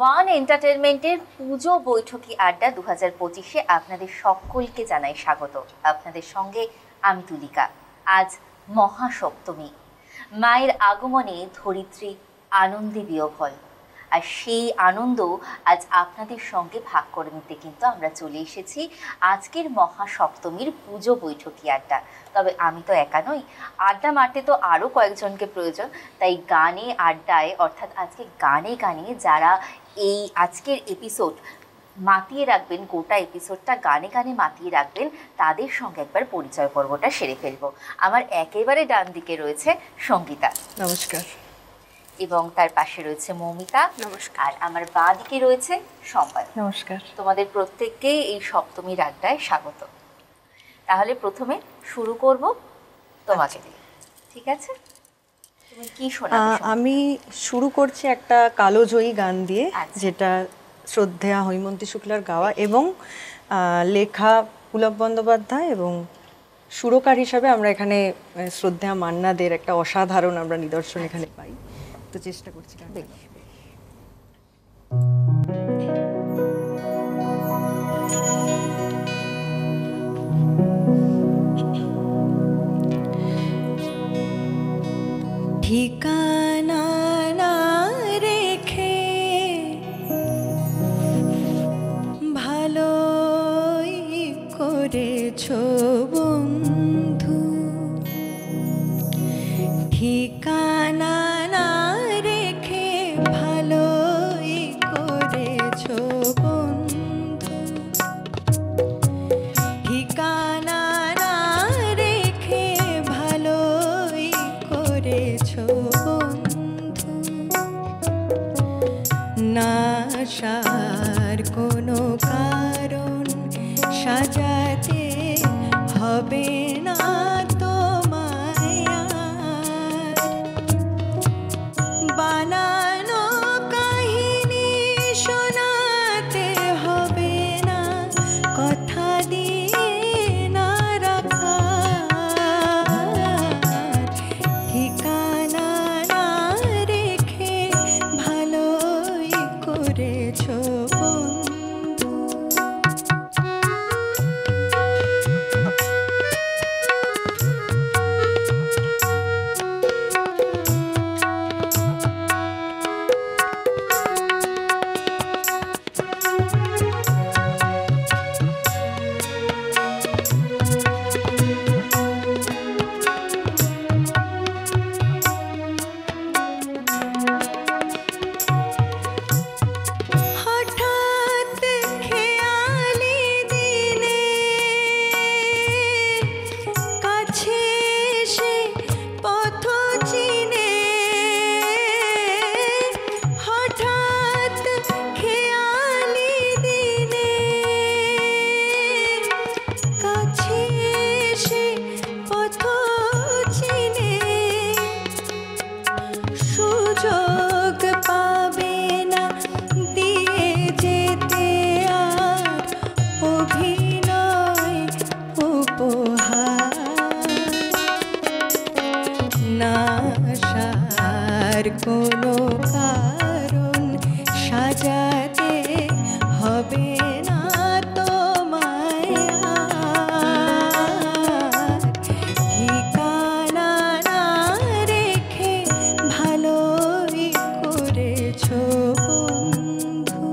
One এন্টারটেনমেন্টের পুজো বৈঠকি আড্ডা 2025-এ আপনাদের সকলকে জানাই স্বাগত। আপনাদের সঙ্গে আমি তুলিকা। আজ মহাসপ্তমী, মায়ের আগমনে ধরিত্রী আনন্দে বিহ্বল, আর সেই আনন্দ আজ আপনাদের সঙ্গে ভাগ করে নিতে কিন্তু আমরা চলে এসেছি আজকের মহাসপ্তমীর পুজো বৈঠকি আড্ডা। তবে আমি তো একা নই, আড্ডা মারতে তো আরও কয়েকজনকে প্রয়োজন। তাই গানে আড্ডায়, অর্থাৎ আজকে গানে গানে যারা এই আজকের এপিসোড মাতিয়ে রাখবেন, গোটা এপিসোডটা গানে গানে মাতিয়ে রাখবেন, তাদের সঙ্গে একবার পরিচয় পর্বটা সেরে ফেলবো। আমার একেবারে ডান দিকে রয়েছে সঙ্গীতা, নমস্কার, এবং তার পাশে রয়েছে মৌমিতা, নমস্কার, আর আমার বাঁ দিকে রয়েছে সম্পাদ। নমস্কার। তোমাদের প্রত্যেককেই এই সপ্তমীর আড্ডায় স্বাগত। তাহলে প্রথমে শুরু করব তোমাকে দিয়ে, ঠিক আছে? তুমি কি শোনাবে? আমি শুরু করছি একটা কালোজয়ী গান দিয়ে, আচ্ছা। যেটা শ্রদ্ধেয়া হৈমন্তী শুক্লার গাওয়া এবং লেখা পুলক বন্দ্যোপাধ্যায়, এবং সুরকার হিসাবে আমরা এখানে শ্রদ্ধেয়া মান্নাদের একটা অসাধারণ আমরা নিদর্শন এখানে পাই। তো চেষ্টা করছি গানটা। ঠিকানা না রেখে ভালোই করেছো বন্ধু, ঠিকানা না রেখে ভালোই করেছো বন্ধু, ঠিকানা না রেখে ভালোই করেছো বন্ধু, না আসার কোনো কারণ সাজাতে হবে না তোমায় আর, বানানো কাহিনী শোনাতে হবে না, কথা দিয়ে না রাখা, ঠিকানা না রেখে ভালোই করেছো বন্ধু। হঠাৎ খেয়ালি দিনে কাছে এসে পথ চিনে, হঠাৎ খেয়ালি দিনে কাছে এসে পথ চিনে, সুযোগ পাবে না দিয়ে যেতে আর অভিনয় উপহার, না আসার কোনো কারণ সাজাতে হবে না তোমায় আর, ঠিকানা না রেখে ভালোই করেছো বন্ধু।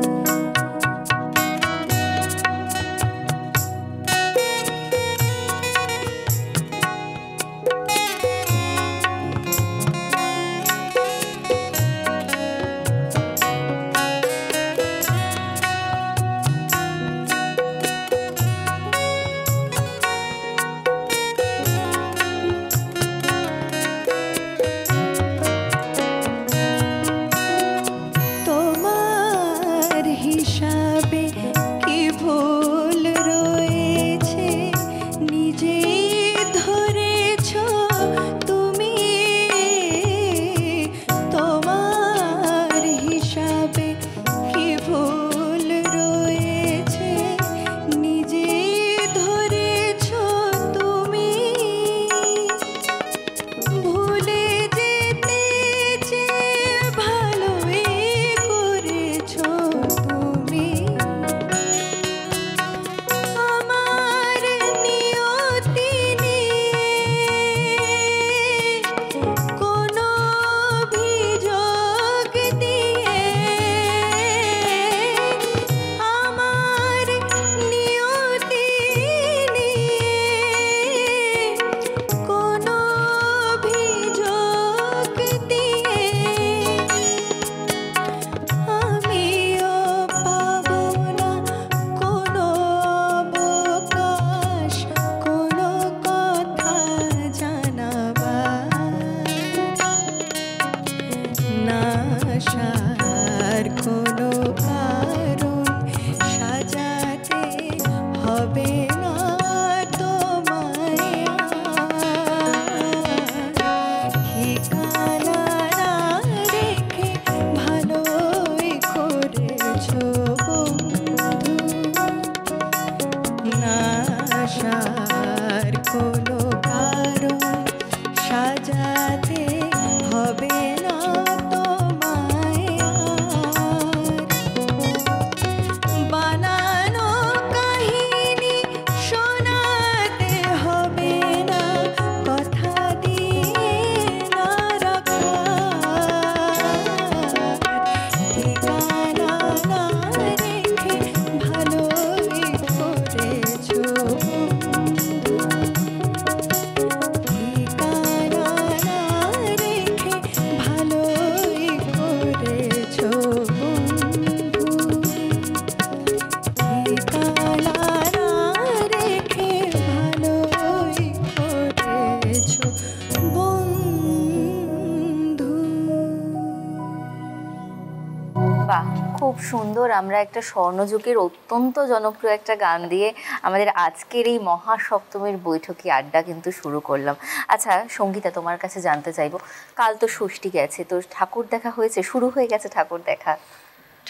খুব সুন্দর। আমরা একটা স্বর্ণযুগের অত্যন্ত জনপ্রিয় একটা গান দিয়ে আমাদের আজকের এই মহাসপ্তমীর বৈঠকি আড্ডা কিন্তু শুরু করলাম। আচ্ছা সঙ্গীতা, তোমার কাছে জানতে চাইবো, কাল তো ষষ্ঠী গেছে, তো ঠাকুর দেখা হয়েছে, শুরু হয়ে গেছে ঠাকুর দেখা?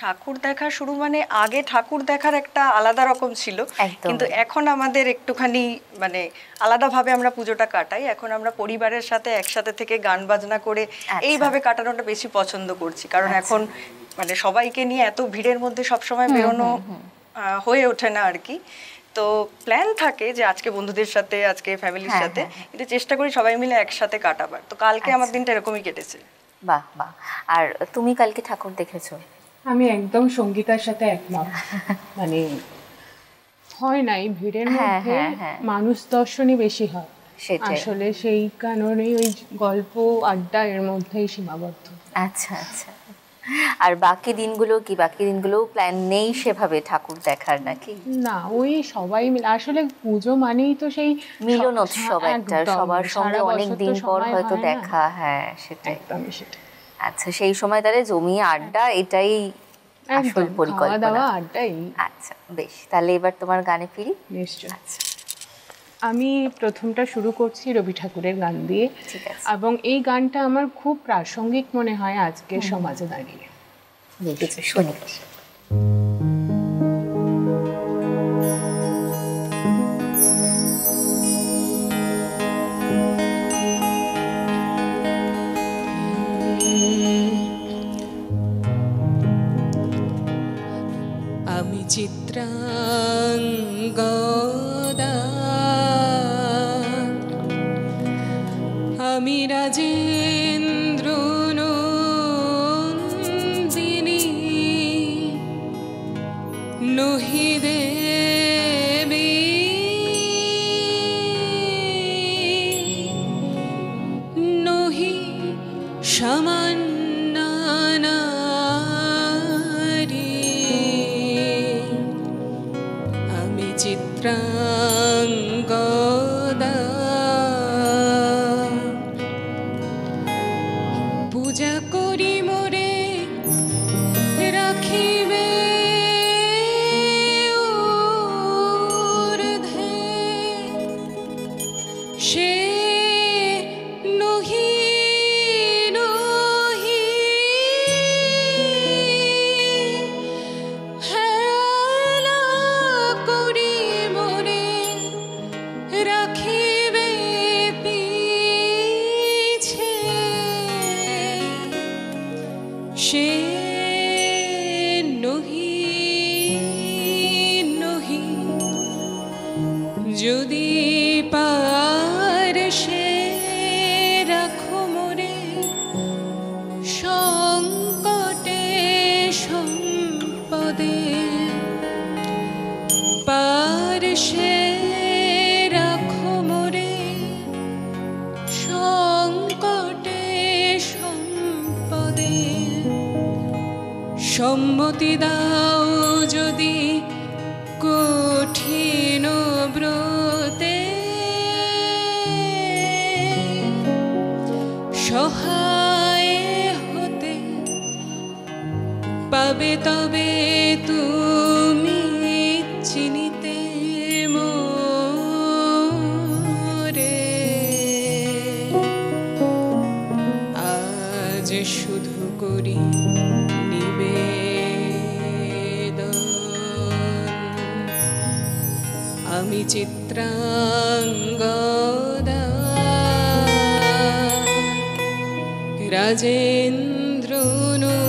ঠাকুর দেখা শুরু মানে আগে ঠাকুর দেখার একটা আলাদা রকম ছিল, একদম। কিন্তু এখন আমাদের একটুখানি মানে আলাদাভাবে আমরা পুজোটা কাটাই। এখন আমরা পরিবারের সাথে একসাথে থেকে গান বাজনা করে এইভাবে কাটানোটা বেশি পছন্দ করছি, কারণ এখন মানে সবাইকে নিয়ে এত ভিড়ের মধ্যে সবসময় বেরোনো হয়ে ওঠে না আর কি। তো প্ল্যান থাকে যে আজকে বন্ধুদের সাথে, আজকে ফ্যামিলির সাথে, কিন্তু চেষ্টা করি সবাই মিলে একসাথে কাটাবার। তো কালকে আমার দিনটা এরকমই কেটেছে। বাহ বাহ। আর তুমি কালকে ঠাকুর দেখেছো? আমি একদম সঙ্গীতার সাথে একমত। মানে হয় না এই ভিড়ের মধ্যে মানুষ দর্শনই বেশি হয়, আসলে সেই কারণে ওই গল্প আড্ডা এর মধ্যেই সীমাবদ্ধ। আচ্ছা আচ্ছা। আর বাকি দিনগুলো কি, বাকি দিনগুলো প্ল্যান নেই সেভাবে ঠাকুর দেখার নাকি? না, ওই সবাই মিলে আসলে পুজো মানেই তো সেই মিলন উৎসব একটা, সবার সঙ্গে অনেক দিন পর হয়তো দেখা। হ্যাঁ সেটাই, একদমই সেটাই। আচ্ছা সেই সময় তাহলে জমিয়ে আড্ডা, এটাই আসল পরিকল্পনা। আড্ডাই। আচ্ছা বেশ, তাহলে এবার তোমার গানে ফিরি। নিশ্চয়। আচ্ছা আমি প্রথমটা শুরু করছি রবি ঠাকুরের গান দিয়ে, ঠিক আছে। এবং এই গানটা আমার খুব প্রাসঙ্গিক মনে হয় আজকের সমাজে দাঁড়িয়ে। শুনি। আমি চিত্রাঙ্গদা, আমি রাজেন্দ্র নন্দিনী, নহি দেবী নহি সামান্না নারী, আমি চিত্রাঙ্গদা, পূজা করি মোরে রাখিবে ঊর্ধ্বে, সে নহি নহি হেলা করি মোরে রাখিবে পিছে, সে নহি নহি যদি পার সে রাখো মোরে সংকটে সম্পদে, পার সে রাখো মোরে সংকটে সম্পদে, সম্মতি দাও যদি কঠিন ব্রতে, সহায় হতে পাবে তবে তুমি চিনিতে মোরে, আজ শুধু করি নিবেদন, আমি চিত্রাঙ্গদা, রাজেন্দ্র নন্দিনী।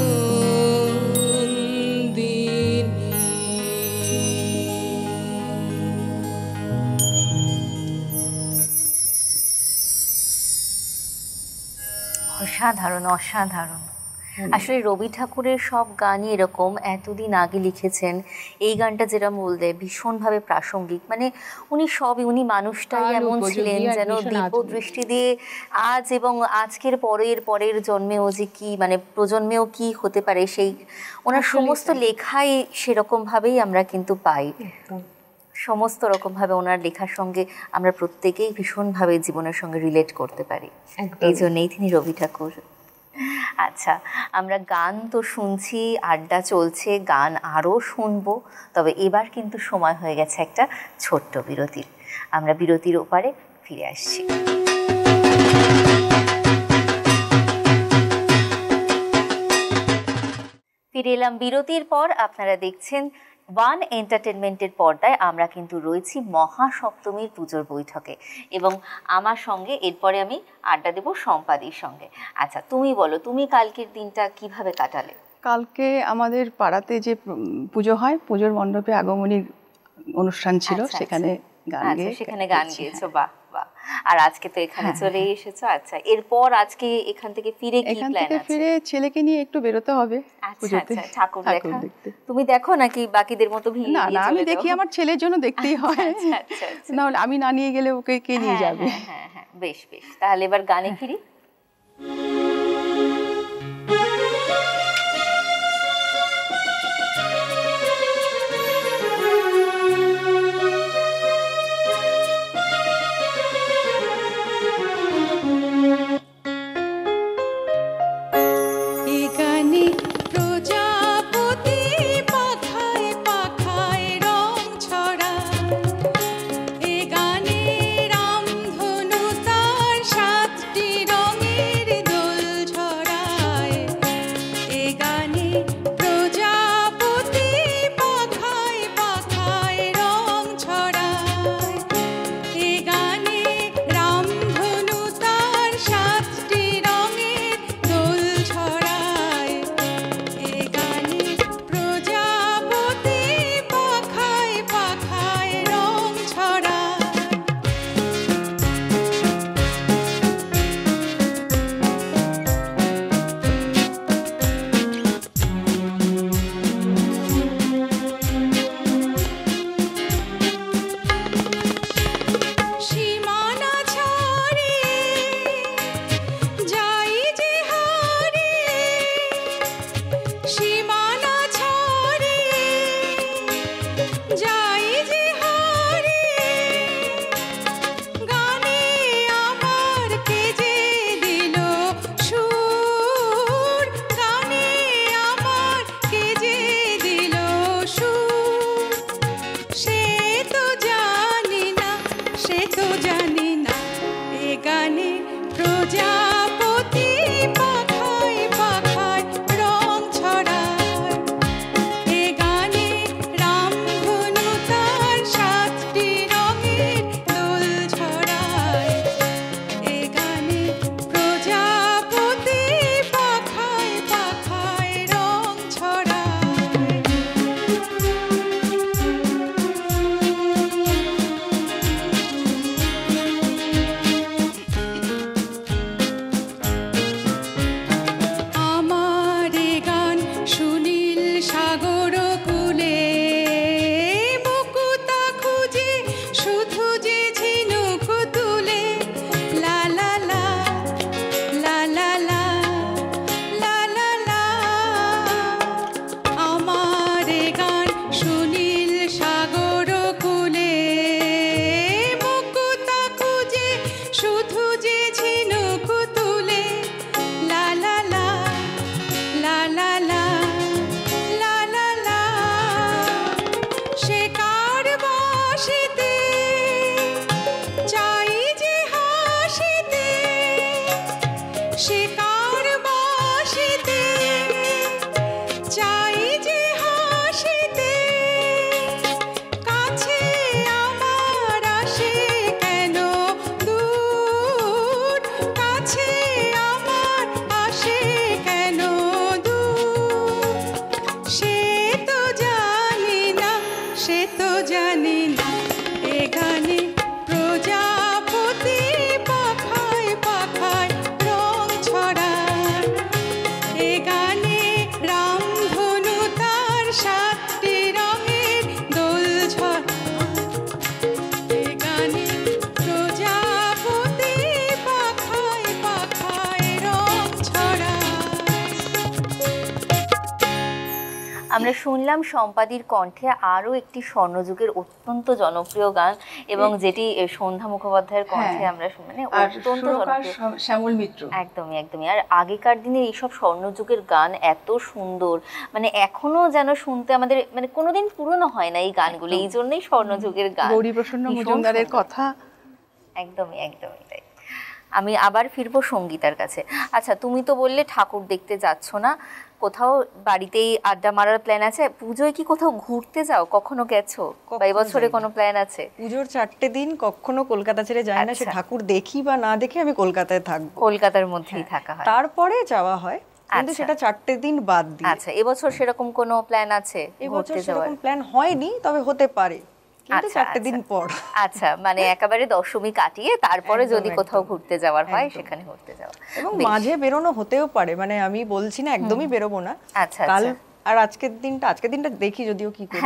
অসাধারণ অসাধারণ। আসলে রবি ঠাকুরের সব গানই এরকম, এতদিন আগে লিখেছেন। এই গানটা যেটা বলতে ভীষণভাবে প্রাসঙ্গিক, মানে উনি মানুষটাই এমন ছিলেন যেন দীপদৃষ্টি দিয়ে আজ এবং আজকের পরের জন্মেও যে কি, মানে প্রজন্মেও কি হতে পারে, সেই ওনার সমস্ত লেখাই সেরকমভাবেই আমরা কিন্তু পাই। সমস্ত রকমভাবে ওনার লেখার সঙ্গে আমরা প্রত্যেকেই ভীষণভাবে জীবনের সঙ্গে রিলেট করতে পারি, এই জন্যেই তিনি রবি ঠাকুর। আচ্ছা, আমরা গান তো শুনছি, আড্ডা চলছে, গান আরও শুনবো, তবে এবার কিন্তু সময় হয়ে গেছে একটা ছোট্ট বিরতির। আমরা বিরতির ওপারে ফিরে আসছি। ফিরে এলাম বিরতির পর। আপনারা দেখছেন ওয়ান এন্টারটেনমেন্টের পর্দায়। আমরা কিন্তু রয়েছি মহাসপ্তমীর পুজোর বৈঠকে এবং আমার সঙ্গে এরপরে আমি আড্ডা দেব সম্পাদির সঙ্গে। আচ্ছা, তুমি বলো, তুমি কালকের দিনটা কিভাবে কাটালে? কালকে আমাদের পাড়াতে যে পুজো হয়, পুজোর মণ্ডপে আগমনীর অনুষ্ঠান ছিল, সেখানে গান গেয়েছো। বাহ বাহ। আর আজকে তো এখানে চলে এসেছো। আচ্ছা, এরপর আজকে এখান থেকে ফিরে কি প্ল্যান আছে? ফিরে ছেলেকে নিয়ে একটু বেরোতে হবে পুজোতে, ঠাকুর দেখতে। তুমি দেখো নাকি বাকিদের মতো ভিড়? না না, আমি দেখি, আমার ছেলের জন্য দেখতেই হয়, না হলে আমি না নিয়ে গেলে ওকে কে নিয়ে যাবে? হ্যাঁ হ্যাঁ, বেশ বেশ, তাহলে এবার গানে ফিরি। আমরা শুনলাম সম্পাদির কণ্ঠে আরও একটি স্বর্ণযুগের অত্যন্ত জনপ্রিয় গান, এবং যেটি সন্ধ্যা মুখোপাধ্যায়ের কণ্ঠে আমরা মানে অত্যন্ত জনপ্রিয়, শ্যামল মিত্র। একদমই একদমই। আর আগেকার দিনে এইসব স্বর্ণযুগের গান এত সুন্দর, মানে এখনো যেন শুনতে আমাদের মানে কোনোদিন পুরনো হয় না এই গানগুলো, এই জন্যই স্বর্ণযুগের গান। গৌরীপ্রসন্ন মজুমদারের কথা, একদমই একদমই তাই। আমি আবার ফিরবো সঙ্গীতার কাছে। আচ্ছা, তুমি তো বললে ঠাকুর দেখতে যাচ্ছ না, কোথাও বাড়িতেই আড্ডা মারার প্ল্যান আছে? পুজোয় কি কোথাও ঘুরতে যাও? কখনো গেছো বা এবছরে কোনো প্ল্যান আছে? পুজোর 4টে দিন কখনো কলকাতা ছেড়ে যায় না, সে ঠাকুর দেখি বা না দেখি আমি কলকাতায় থাকবো, কলকাতার মধ্যেই থাকা হয়, তারপরে যাওয়া হয়, কিন্তু সেটা 4টে দিন বাদ দিয়ে। আচ্ছা, এবছর সেরকম কোনো প্ল্যান আছে? এবছর সেরকম প্ল্যান হয়নি, তবে হতে পারে, কিন্তু 4টে দিন পর। আচ্ছা, মানে একেবারে দশমী কাটিয়ে তারপরে যদি কোথাও ঘুরতে যাওয়ার হয় সেখানে ঘুরতে যাওয়া, এবং মাঝে বেরোনো হতেও পারে, মানে আমি বলছি না একদমই বেরোবো না। আচ্ছা, কাল আর আজকের দিনটা দেখি যদিও কি করি,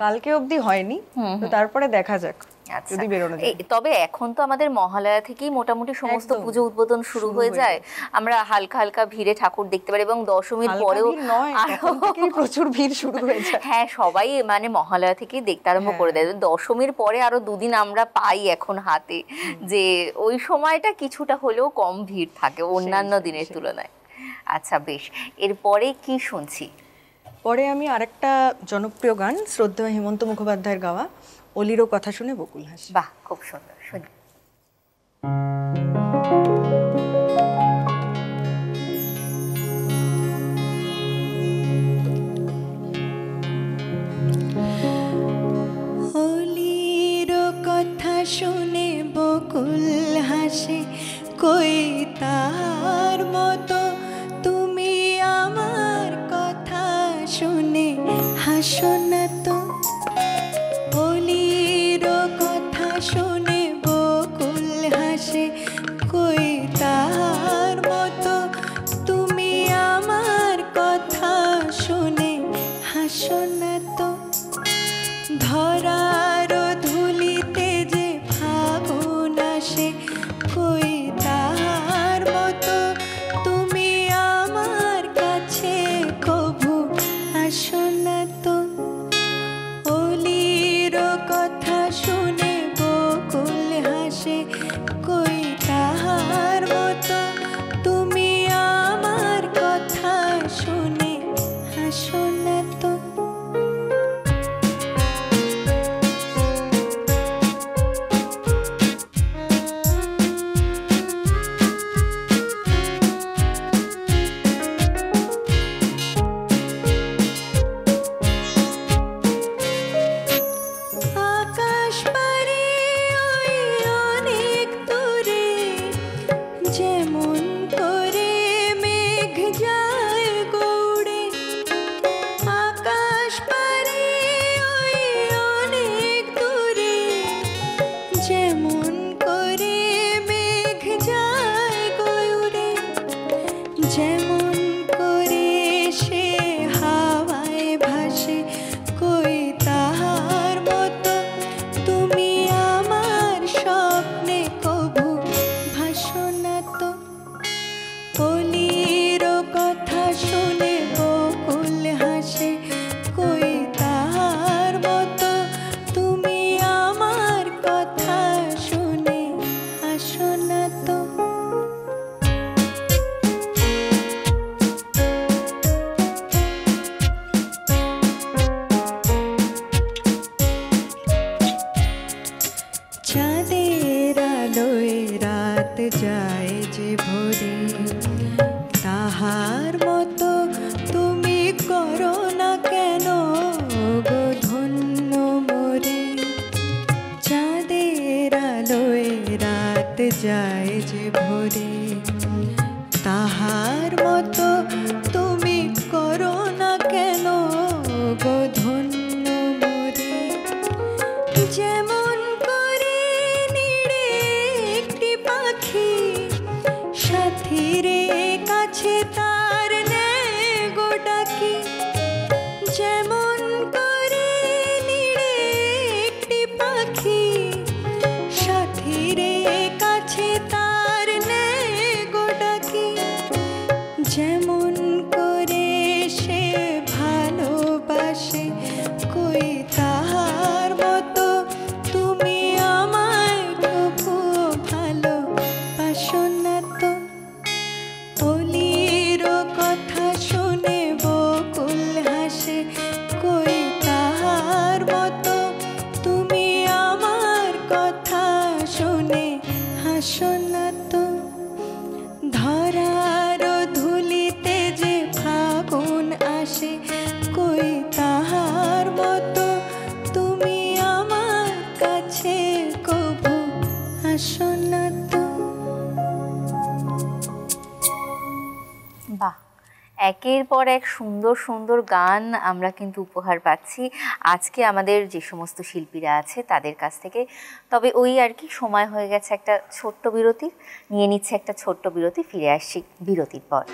কালকে অবধি হয়নি, তো তারপরে দেখা যাক যদি বেরোনো যায়। তবে এখন তো আমাদের মহালয়া থেকেই মোটামুটি সমস্ত পুজো উদ্বোধন শুরু হয়ে যায়, আমরা হালকা হালকা ভিড়ে ঠাকুর দেখতে পারি, এবং দশমীর পরেও প্রচুর ভিড় শুরু হয়ে যায়। হ্যাঁ, সবাই মানে মহালয়া থেকেই দেখতে আরম্ভ করে দেয়। দশমীর পরে আরো দুদিন আমরা পাই এখন হাতে, যে ওই সময়টা কিছুটা হলেও কম ভিড় থাকে অন্যান্য দিনের তুলনায়। আচ্ছা বেশ, এরপরে কি শুনছি? পরে আমি আরেকটা জনপ্রিয় গান, শ্রদ্ধেয় হেমন্ত মুখোপাধ্যায়ের গাওয়া অলিরও কথা শুনে বকুল হাসে। বাহ, খুব সুন্দর, শুনি। অলিরও কথা শুনে বকুল হাসে, কই তার মতো তুমি আমার কথা শুনে হাসো না তো। অলিরও কথা শুনে বকুল হাসে, কই তার মতো তুমি আমার কথা শুনে হাসো না তো। ধরার ধুলিতে যে ফাগুন আসে, কই তার মতো তুমি আমার কাছে কভু আসো না তো। অলির কথা শুনে বকুল হাসে, কই তাহার মতো তুমি আমার কথা শুনে হাসো না তো। যায় যে ভরে, তাহার মতো তুমি করো না কেন গো ধন্য মোরে। চাঁদের আলোয় রাত যায় যে ভরে, তাহার মতো তুমি করো না কেন গো ধন্য মোরে। যেমন করে নিড়ে একটি পাখি সাথীরে কাছে তার নেয় গো ডাকি। যেমন করে নিড়ে একটি পাখি সাথীরে কাছে তার নেয় একের পর এক সুন্দর সুন্দর গান আমরা কিন্তু উপহার পাচ্ছি আজকে আমাদের যে সমস্ত শিল্পীরা আছে তাদের কাছ থেকে। তবে ওই আর কি সময় হয়ে গেছে একটা ছোট্ট বিরতির, নিয়ে নিচ্ছে একটা ছোট্ট বিরতি, ফিরে আসছি বিরতির পর।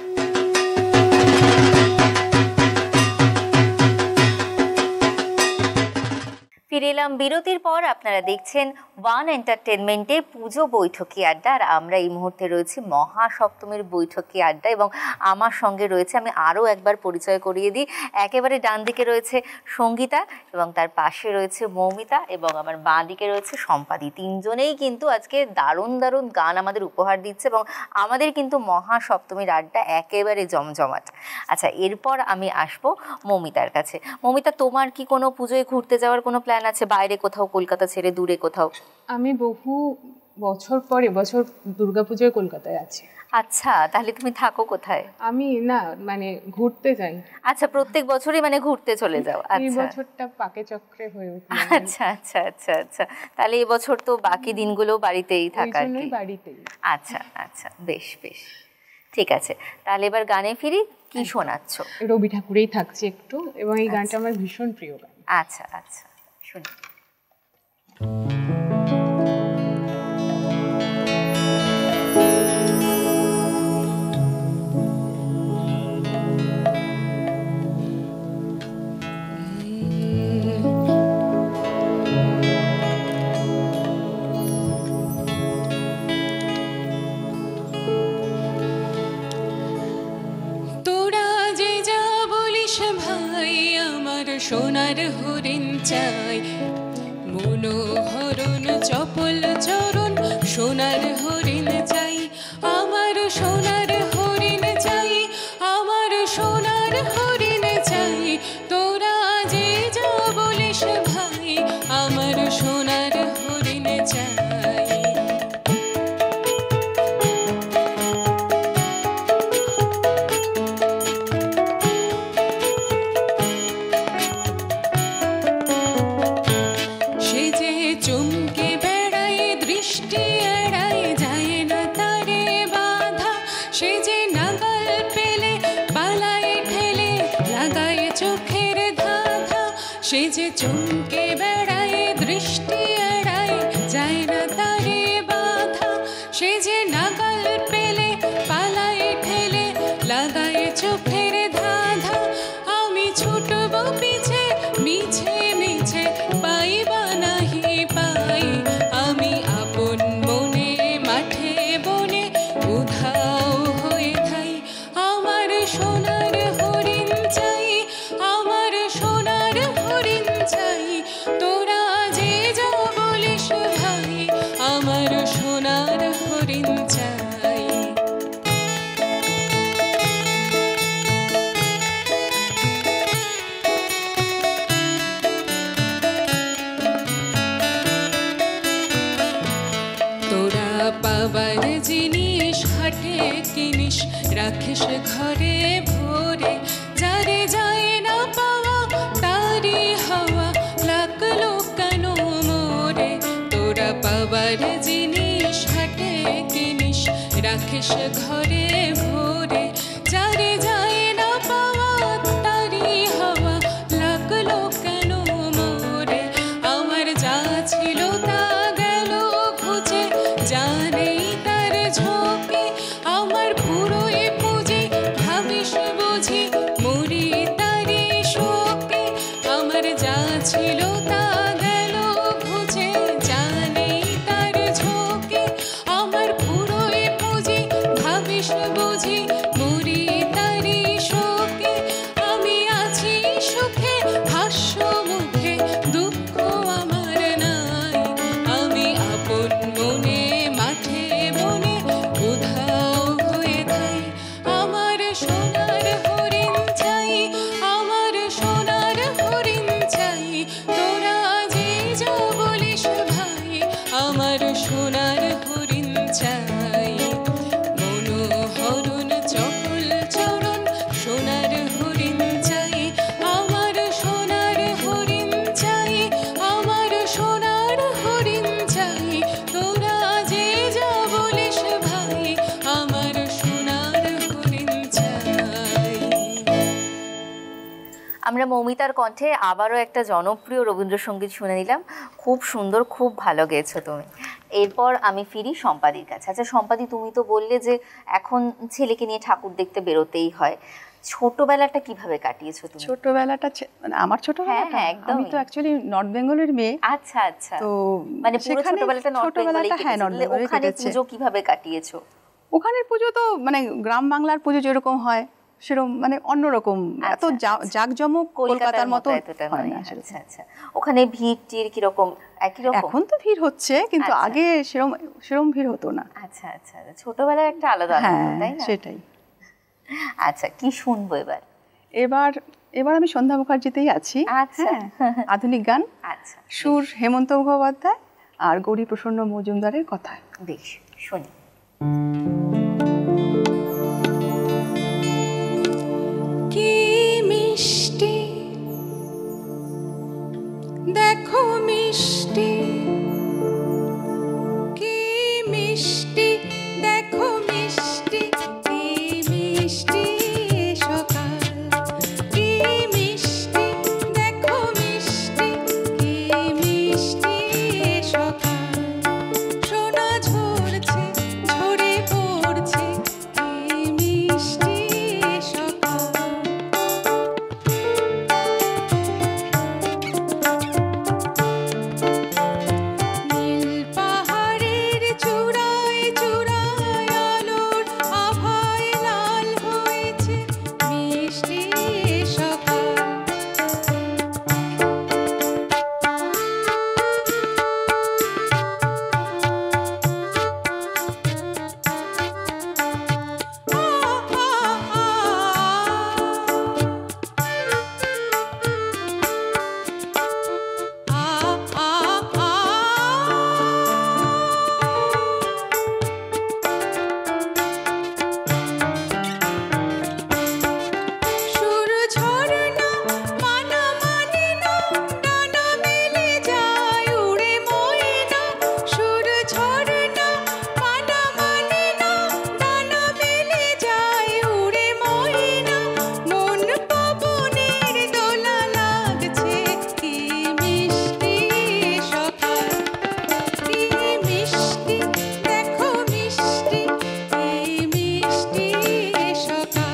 ফিরে এলাম বিরতির পর। আপনারা দেখছেন ওয়ান এন্টারটেনমেন্টে পুজো বৈঠকি আড্ডা, আর আমরা এই মুহূর্তে রয়েছি মহাসপ্তমীর বৈঠকি আড্ডা এবং আমার সঙ্গে রয়েছে, আমি আরও একবার পরিচয় করিয়ে দিই, একেবারে ডান দিকে রয়েছে সঙ্গীতা এবং তার পাশে রয়েছে মৌমিতা এবং আমার বাঁ দিকে রয়েছে সম্পাদি। তিনজনেই কিন্তু আজকে দারুণ দারুণ গান আমাদের উপহার দিচ্ছে এবং আমাদের কিন্তু মহাসপ্তমীর আড্ডা একেবারে জমজমাট। আচ্ছা, এরপর আমি আসবো মৌমিতার কাছে। মৌমিতা, তোমার কি কোনো পুজোয় ঘুরতে যাওয়ার কোনো প্ল্যান আছে বাইরে কোথাও, কলকাতা ছেড়ে দূরে কোথাও? আমি বহু বছর পর এবছর দুর্গাপুজোয় কলকাতায় আছি। আচ্ছা, তাহলে তুমি থাকো কোথায়? আমি না মানে ঘুরতে যাই। আচ্ছা, প্রত্যেক বছরই মানে ঘুরতে চলে যাও? এই আচ্ছা, বছরটা পাকে চক্রে হয়ে উঠল। আচ্ছা আচ্ছা আচ্ছা আচ্ছা, তাহলে এবছর তো বাকি দিনগুলো বাড়িতেই থাকা আর কি? বাড়িতেই। আচ্ছা আচ্ছা, বেশ বেশ, ঠিক আছে। তাহলে এবার গানে ফিরি, কি শোনাচ্ছ? রবি ঠাকুরেই থাকছি একটু, এবং এই গানটা আমার ভীষণ প্রিয় গান। আচ্ছা আচ্ছা, শুনি। সোনার হরিণ চাই, মনোহরণ চপল চরণ, সোনার হরিণ চাই, আমার সোনার হরিণ চাই, আমার সোনার হরিণ চাই, তোরা যে যা বলিস ভাই, আমার সোনার হরিণ চাই। সে যে চমকে বেড়ায়, দৃষ্টি এড়ায়, যায় না তারে বাধা, সে যে নাগাল পেলে পালায় ঠেলে, লাগায় চোখের ধাঁধা। আমি ছুটব পিছে মিছে মিছে, পাইবা নাহি পাই, আমি আপন মনে মাঠে বনে উধাও হয়ে থাই, আমার সোনার হরিণ চাই, আমার সোনার হরিণ চাই, তোরা যে যা বলিস ভাই, আমার সোনার হরিণ চাই। তোরা পাবার জিনিস হাটে কিনিস, রাখিস ঘরে ভরে, যারে যায় না পাওয়া তারি হাওয়া লাগলো কেন মোরে। তোরা পাবার জিনিস হাটে কিনিস, রাখিস ঘরে ভরে, যারে যায় না পাওয়া তারি হাওয়া লাগলো কেন মোরে। আমার যা ছিল তা গেল ঘুচে, জানেই তার ঝোঁকে, আমার পুরোই পুঁজি ভাবিস বুঝি, মরি তারি শোকে। আমার যা ছিল তা গেল ঘুচে, জানেই তার ঝোঁকে, আমার পুরোই পুঁজি ভাবিস বুঝি, মরি তারি শোকে। আমি আছি সুখে হাস্য মুখে, দুঃখ আমার নাই, আমি আপন মনে মাঠে বনে উধাও হয়ে থাই, আমার সোনার হরিণ চাই, আমার সোনার হরিণ চাই, তোরা আমরা মৌমিতার কণ্ঠে আবারও একটা জনপ্রিয় রবীন্দ্রসঙ্গীত শুনে নিলাম। খুব সুন্দর, খুব ভালো গেয়েছো তুমি। এরপর আমি ফিরি সম্পাদির কাছে। আচ্ছা সম্পাদি, তুমি তো বললে যে এখন ছেলেকে নিয়ে ঠাকুর দেখতে বেরোতেই হয়, ছোটবেলাটা কিভাবে কাটিয়েছো তুমি? ছোটবেলাটা মানে আমার ছোটবেলাটা, আমি তো অ্যাকচুয়ালি নর্থ বেঙ্গলের মেয়ে। আচ্ছা আচ্ছা, তো মানে পুরো ছোটবেলাটা নর্থ বেঙ্গলেই কেটেছে। ওখানে পুজো কিভাবে কাটিয়েছো? ওখানের পুজো তো মানে গ্রাম বাংলার পুজো যেরকম হয় সেরকম, মানে অন্যরকম, এত জাঁকজমক কলকাতার মতো হয় না। আচ্ছা আচ্ছা, ওখানে ভিড় টির কিরকম? একই রকম? এখন তো ভিড় হচ্ছে, কিন্তু আগে সেরকম ভিড় হতো না। আচ্ছা আচ্ছা, ছোটবেলার একটা আলাদা আনন্দ, তাই না? সেটাই। আচ্ছা, কি শুনবো এবার? এবার আমি সন্ধ্যা মুখার্জিতেই আছি। আচ্ছা, আধুনিক গান। আচ্ছা, সুর হেমন্ত মুখোপাধ্যায় আর গৌরী প্রসন্ন মজুমদারের কথা। বেশ, শুনি। কি মিষ্টি দেখো মিষ্টি, কি মিষ্টি দেখো মিষ্টি, কি মিষ্টি সকাল, কি মিষ্টি দেখো মিষ্টি, কি মিষ্টি সকাল, সোনা ঝরছে ঝরে পড়ছে, কি মিষ্টি সকাল। নীল পাহাড়ের চূড়ায় চূড়ায় আলোর আভায় লাল হয়েছে মিষ্টি সকাল। সুর ঝরনা মানা মানে না, ডানা মেলে যায় উড়ে ময়না। সুর ঝরনা মানা মানে না, ডানা মেলে যায় উড়ে ময়না। মন পবনের দোলা লাগছে, কি মিষ্টি সকাল, কি মিষ্টি দেখো মিষ্টি, কি মিষ্টি সকাল।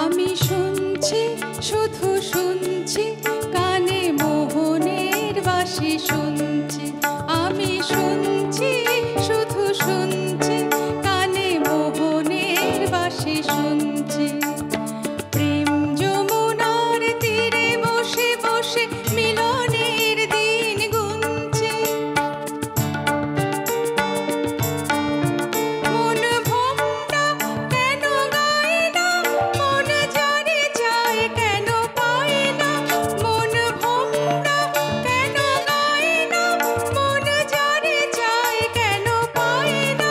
আমি শুনছি শুধু শুনছি, কানে মোহনের বাঁশি শুনছি। আমি শুনছি শুধু শুনছি, কানে মোহনের বাঁশি শুনছি। প্রেম যমুনার তীরে বসে বসে মিলনের দিন গুনছি। মন ভোমরা কেন গায় না, মন জানে যায় কেন পায় না। মন ভোমরা কেন গায় না, মন জানে যায় কেন পায় না।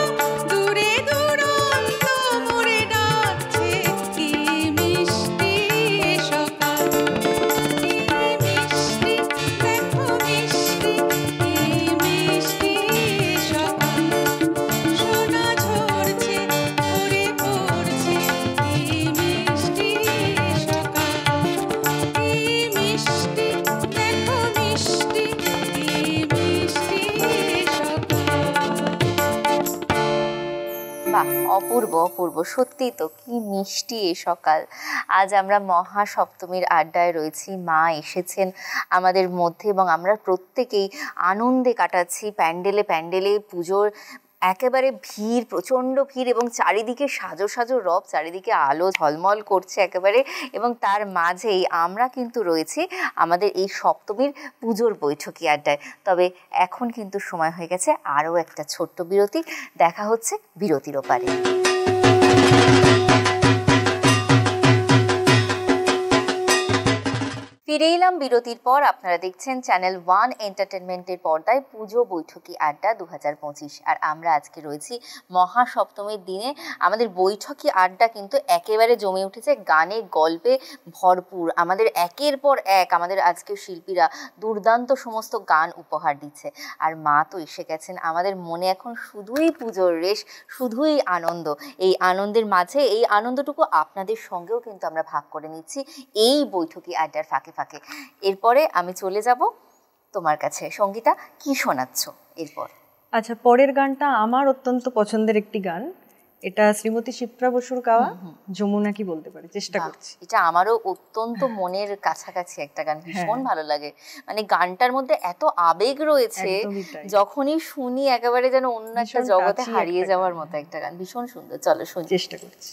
দূরে দূরান্ত মোরে ডাকছে, কি মিষ্টি সকাল, কি মিষ্টি দেখো মিষ্টি, কি মিষ্টি সকাল। সোনা ঝরছে ঝরে পড়ছে, কি মিষ্টি সকাল, কি মিষ্টি দেখো মিষ্টি, কি মিষ্টি সকাল। বাহ, অপূর্ব অপূর্ব, সত্যি তো, কি মিষ্টি এ সকাল। আজ আমরা মহাসপ্তমীর আড্ডায় রয়েছি, মা এসেছেন আমাদের মধ্যে এবং আমরা প্রত্যেকেই আনন্দে কাটাচ্ছি প্যান্ডেলে প্যান্ডেলে পুজোর একেবারে ভিড়, প্রচণ্ড ভিড় এবং চারিদিকে সাজো সাজো রব, চারিদিকে আলো ঝলমল করছে একেবারে, এবং তার মাঝেই আমরা কিন্তু রয়েছি আমাদের এই সপ্তমীর পুজোর বৈঠকি আড্ডায়। তবে এখন কিন্তু সময় হয়ে গেছে আরও একটা ছোট্ট বিরতি। দেখা হচ্ছে বিরতির ওপারে। ফিরে এলাম বিরতির পর। আপনারা দেখছেন চ্যানেল 1 এন্টারটেনমেন্টের পর্দায় পুজো বৈঠকি আড্ডা 2025। আর আমরা আজকে রয়েছি মহাসপ্তমীর দিনে। আমাদের বৈঠকি আড্ডা কিন্তু একেবারে জমে উঠেছে, গানে গল্পে ভরপুর। আমাদের একের পর এক আমাদের আজকের শিল্পীরা দুর্দান্ত সমস্ত গান উপহার দিচ্ছে। আর মা তো এসে গেছেন, আমাদের মনে এখন শুধুই পুজোর রেশ, শুধুই আনন্দ। এই আনন্দের মাঝে এই আনন্দটুকু আপনাদের সঙ্গেও কিন্তু আমরা ভাগ করে নিচ্ছি এই বৈঠকি আড্ডার ফাঁকে ফাঁকে। এরপরে আমি চলে যাব তোমার কাছে। সঙ্গীতা, কি শোনাচ্ছ এরপর? আচ্ছা, পরের গানটা আমার অত্যন্ত পছন্দের একটি গান। এটা শ্রীমতী শিপ্রা বসুর গাওয়া, যমুনা কি বলতে পারে, চেষ্টা করছি। এটা আমারও অত্যন্ত মনের কাছাকাছি একটা গান, ভীষণ ভালো লাগে। মানে গানটার মধ্যে এত আবেগ রয়েছে, যখনই শুনি একেবারে যেন অন্য একটা জগতে হারিয়ে যাওয়ার মতো একটা গান। ভীষণ সুন্দর, চলো শুনি। চেষ্টা করছি।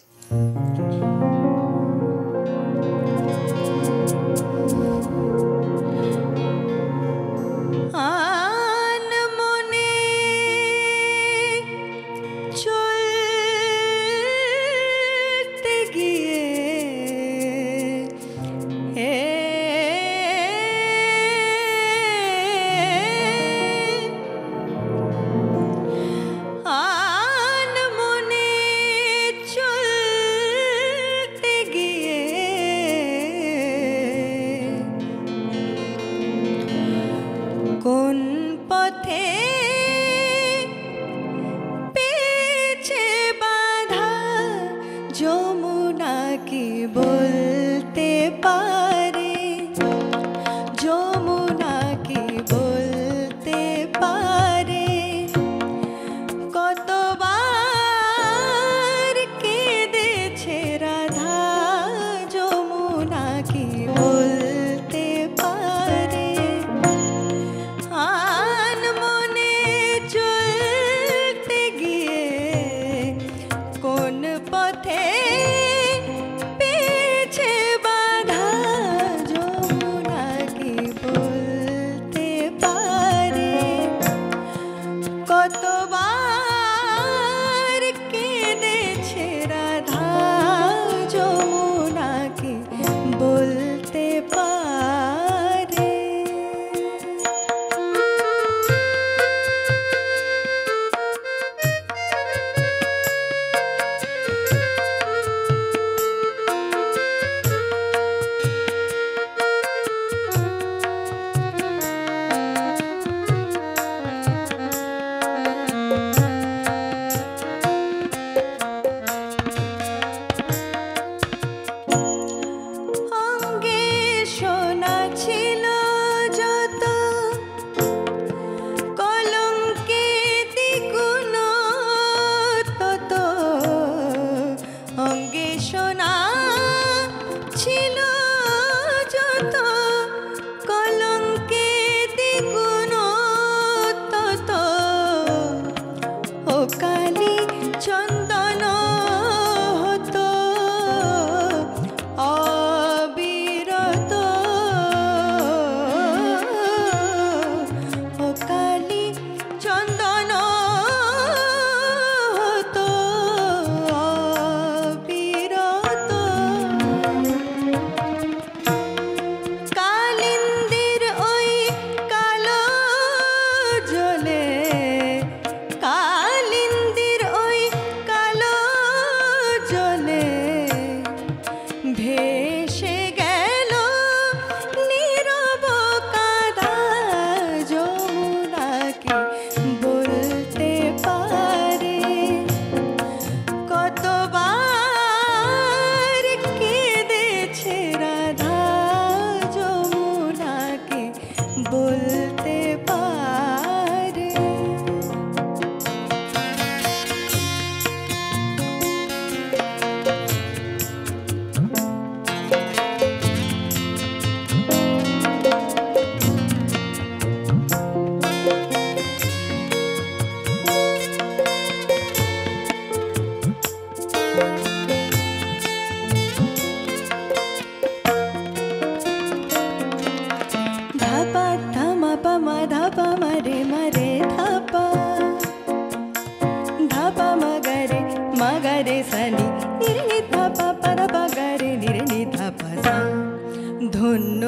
ধন্য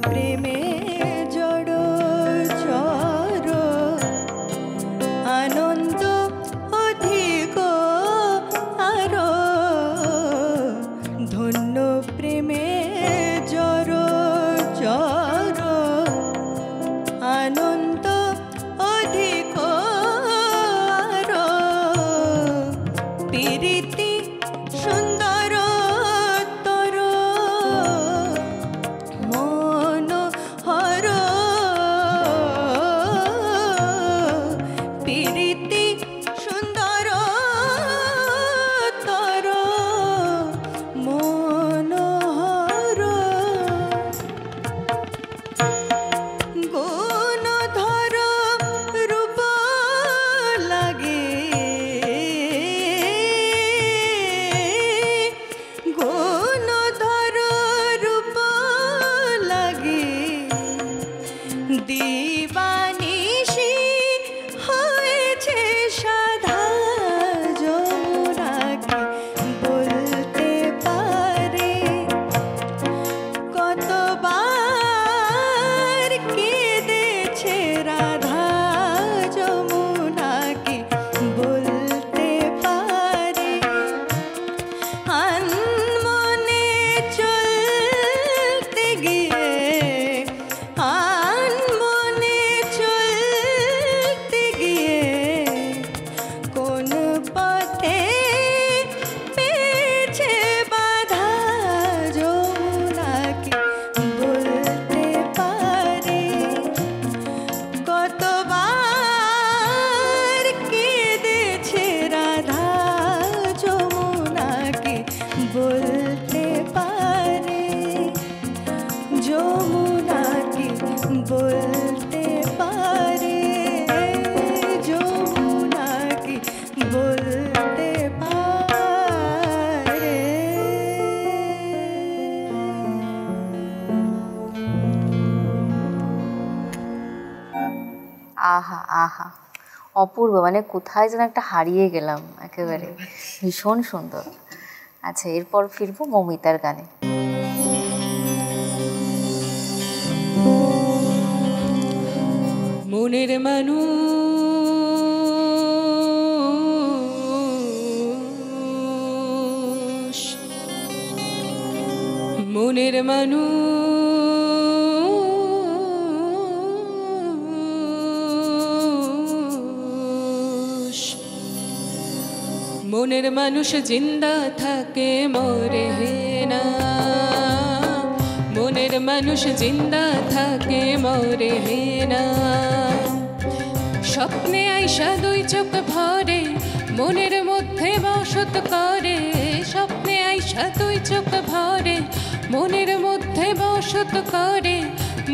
প্রেমে জড় চর আনন্দ অধিক আরো ধন্য প্রেমে জড় চর আনন্দ অধিক আরো প্রীতি সুন্দর তর মন হর প্রীতি সুন্দর তর মন হর গুণধর রূপ লাগে গুণধর রূপ লাগে দিবানিশি হয়েছে সাধা যমুনাকে বলতে পারে কতবার কেঁদেছে রাধা যমুনাকে বলতে পারে আনমনে চলতে গিয়ে আনমনে চলতে গিয়ে কোন পথে পেয়েছে বাধা যমুনাকে বলতে পারে কতবার কেঁদেছে রাধা যমুনাকে বলতে পারে যমুনাকে বলতে পারে যমুনাকে বলতে পারে আহা আহা অপূর্ব, মানে কোথায় যেন একটা হারিয়ে গেলাম একেবারে, ভীষণ সুন্দর। আচ্ছা, এরপর ফিরবো মৌমিতার গানে। মনের মানুষ মনের মানুষ মনের মানুষ জিন্দা থাকে মরে না মনের মানুষ জিন্দা থাকে মরে না স্বপ্নে আইসা দুই চোখ ভরে মনের মধ্যে বসত করে স্বপ্নে আইসা দুই চোখ ভরে মনের মধ্যে বসত করে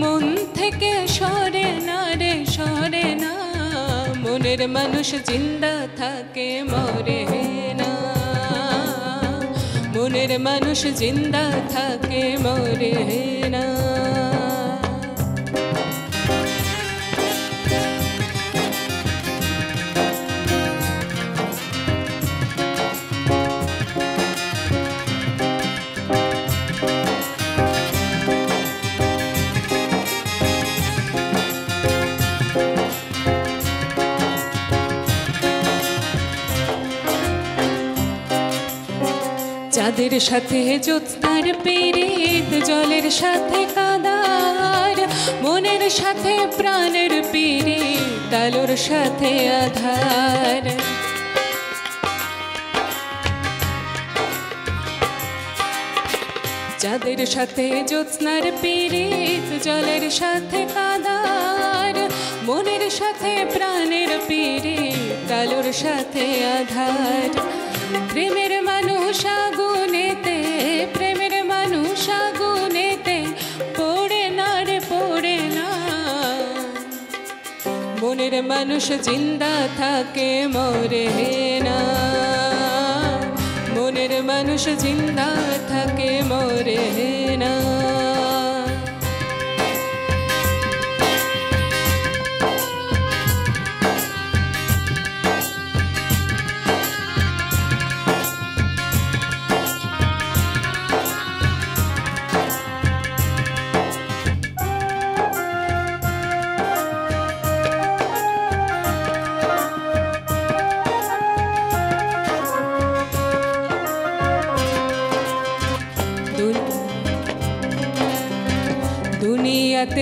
মন থেকে সরে না রে সরে না মনের মানুষ জিন্দা থাকে মরে না মনের মানুষ জিন্দা থাকে মরে না চাঁদের সাথে জ্যোৎস্নার পীড়িত জলের সাথে কাদার মনের সাথে প্রাণের পীড়িত আলোর সাথে আধার চাঁদের সাথে জ্যোৎস্নার পীড়িত জলের সাথে কাদার মনের সাথে প্রাণের পীড়িত আলোর সাথে আধার প্রেমের মানুষ আগুনেতে প্রেমের মানুষ আগুনেতে পড়ে না রে পড়ে না মনের মানুষ জিন্দা থাকে মরে না মনের মানুষ জিন্দা থাকে মরে না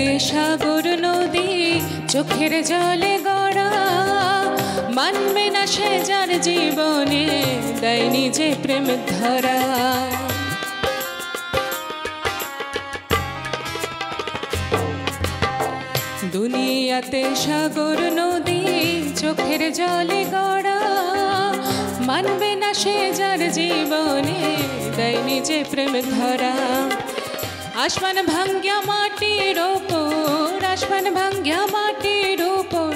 দুনিয়াতে সাগর নদী চোখের জলে গড়া, মানবে না সে যার জীবনে দেয় নিজে প্রেম ধরা। দুনিয়াতে সাগর নদী চোখের জলে গড়া, মানবে না সে যার জীবনে দেয় নিজে প্রেম ধরা। আসমান ভাঙ্গিয়া মাটির ওপর, আসমান ভাঙ্গিয়া মাটির ওপর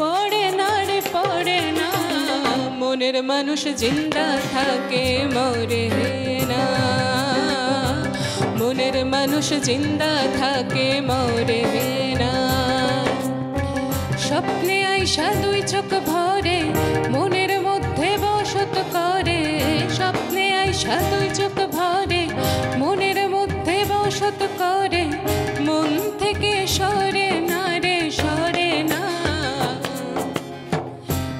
পড়ে না রে পড়ে না, মনের মানুষ জিন্দা থাকে মরে না, মনের মানুষ জিন্দা থাকে মরে না। স্বপ্নে আইসা দুই চোখ ভরে মনের মধ্যে বসত করে, স্বপ্নে আইসা দুই চোখ ভরে মনের মধ্যে বসত করে, মন থেকে সরে না রে সরে না,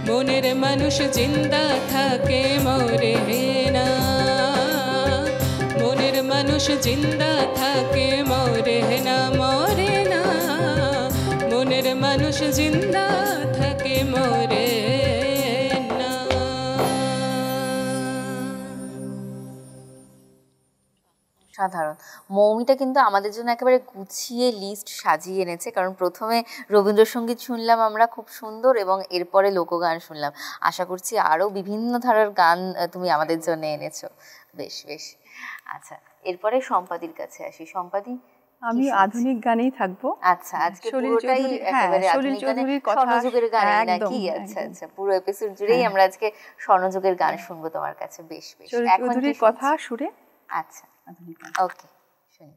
মনের মানুষ জিন্দা থাকে মরে না, মনের মানুষ জিন্দা থাকে মরে না মরে না, মনের মানুষ জিন্দা থাকে মরে না। সাধারণ মৌমিতা কিন্তু আমাদের জন্য একেবারে গুছিয়ে লিস্ট সাজিয়ে এনেছে, কারণ প্রথমে রবীন্দ্রসঙ্গীত শুনলাম আমরা খুব সুন্দর, এবং এরপরে লোকগান শুনলাম। আশা করছি আরও বিভিন্ন ধারার গান তুমি আমাদের জন্য এনেছো। বেশ বেশ, আচ্ছা এরপরে সম্পাদির কাছে আসি। সম্পাদি, আমি আধুনিক গানেই থাকবো। আচ্ছা, আজকে পুরোটাই একেবারে আধুনিক গানে, স্বর্ণযুগের গান নাকি? আচ্ছা আচ্ছা, পুরো এপিসোড জুড়েই আমরা আজকে স্বর্ণযুগের গান শুনবো তোমার কাছে। বেশ বেশ, এখন কি কথা সুরে? আচ্ছা আধুনিক গান, ওকে শুনি।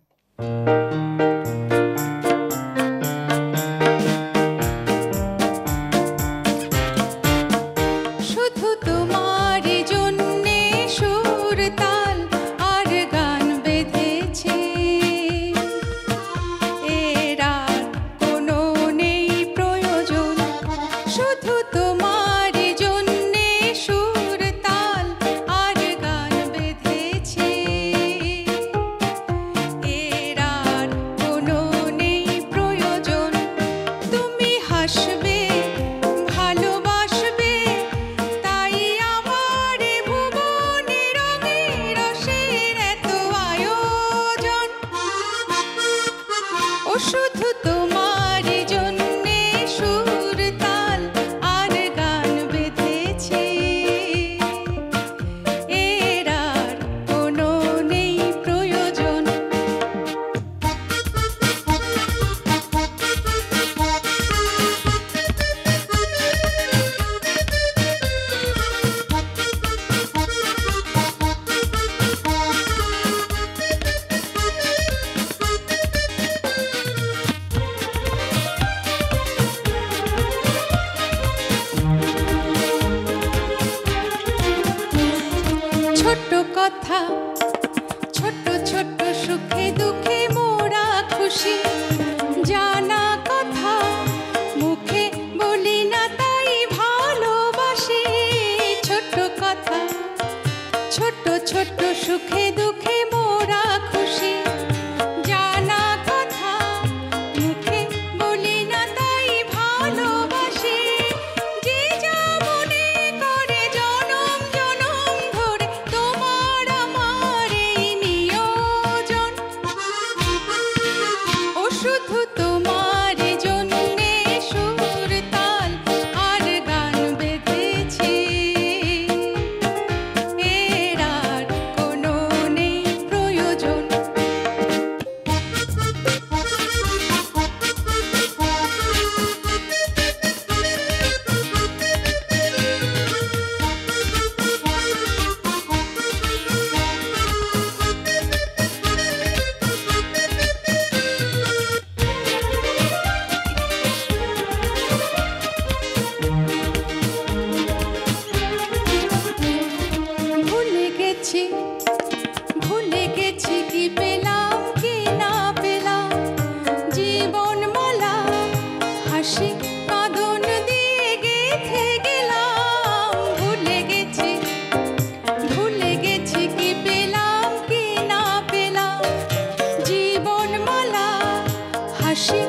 শুধু তোমারই জন্যে সুর তাল আর গান বেঁধেছে, এর আর কোনো নেই প্রয়োজন। শুধু তোমারই জন্যে সুর তাল আর গান বেঁধেছে, এর আর কোনো নেই প্রয়োজন। তুমি হাসবে ভালোবাসবে, তাই আমার ভুবনে রঙে রসের এত আয়োজন। ও শুধু তোমারই জন্যে সুর তাল আর গান বেঁধেছে, এর আর কোনো নেই প্রয়োজন। ছোট্ট কথা, ছোট্ট ছোট্ট সুখে দুঃখে মোরা খুশি, জানা কথা মুখে বলি না তাই ভালোবাসি। ছোট্ট কথা, ছোট্ট ছোট্ট সুখে দুঃখে মোরা খুশি, জানা কথা মুখে বলি না তাই ভালোবাসি। যে যা মনে করে জনম জনম ধরে তোমার আমার এই নিয়োজন। ও শুধু তোমার জন্যে সুর তাল আর গান বেঁধেছি, এর আর কোনো নেই প্রয়োজন। ভুলে গেছি, ভুলে গেছি কি পেলাম কি না পেলাম, জীবন মালা হাসি কাঁদন দিয়ে গেথে গেলাম। ভুলে গেছি, ভুলে গেছি কি পেলাম কি না পেলাম, জীবন মালা হাসি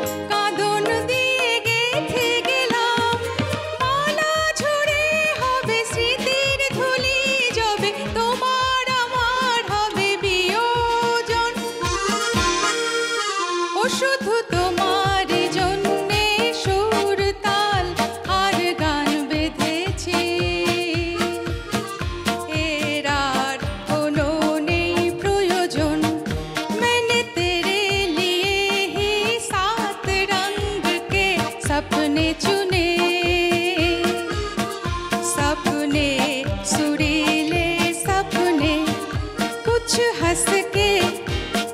सपने चुने सपने सुरीले सपने कुछ हंस के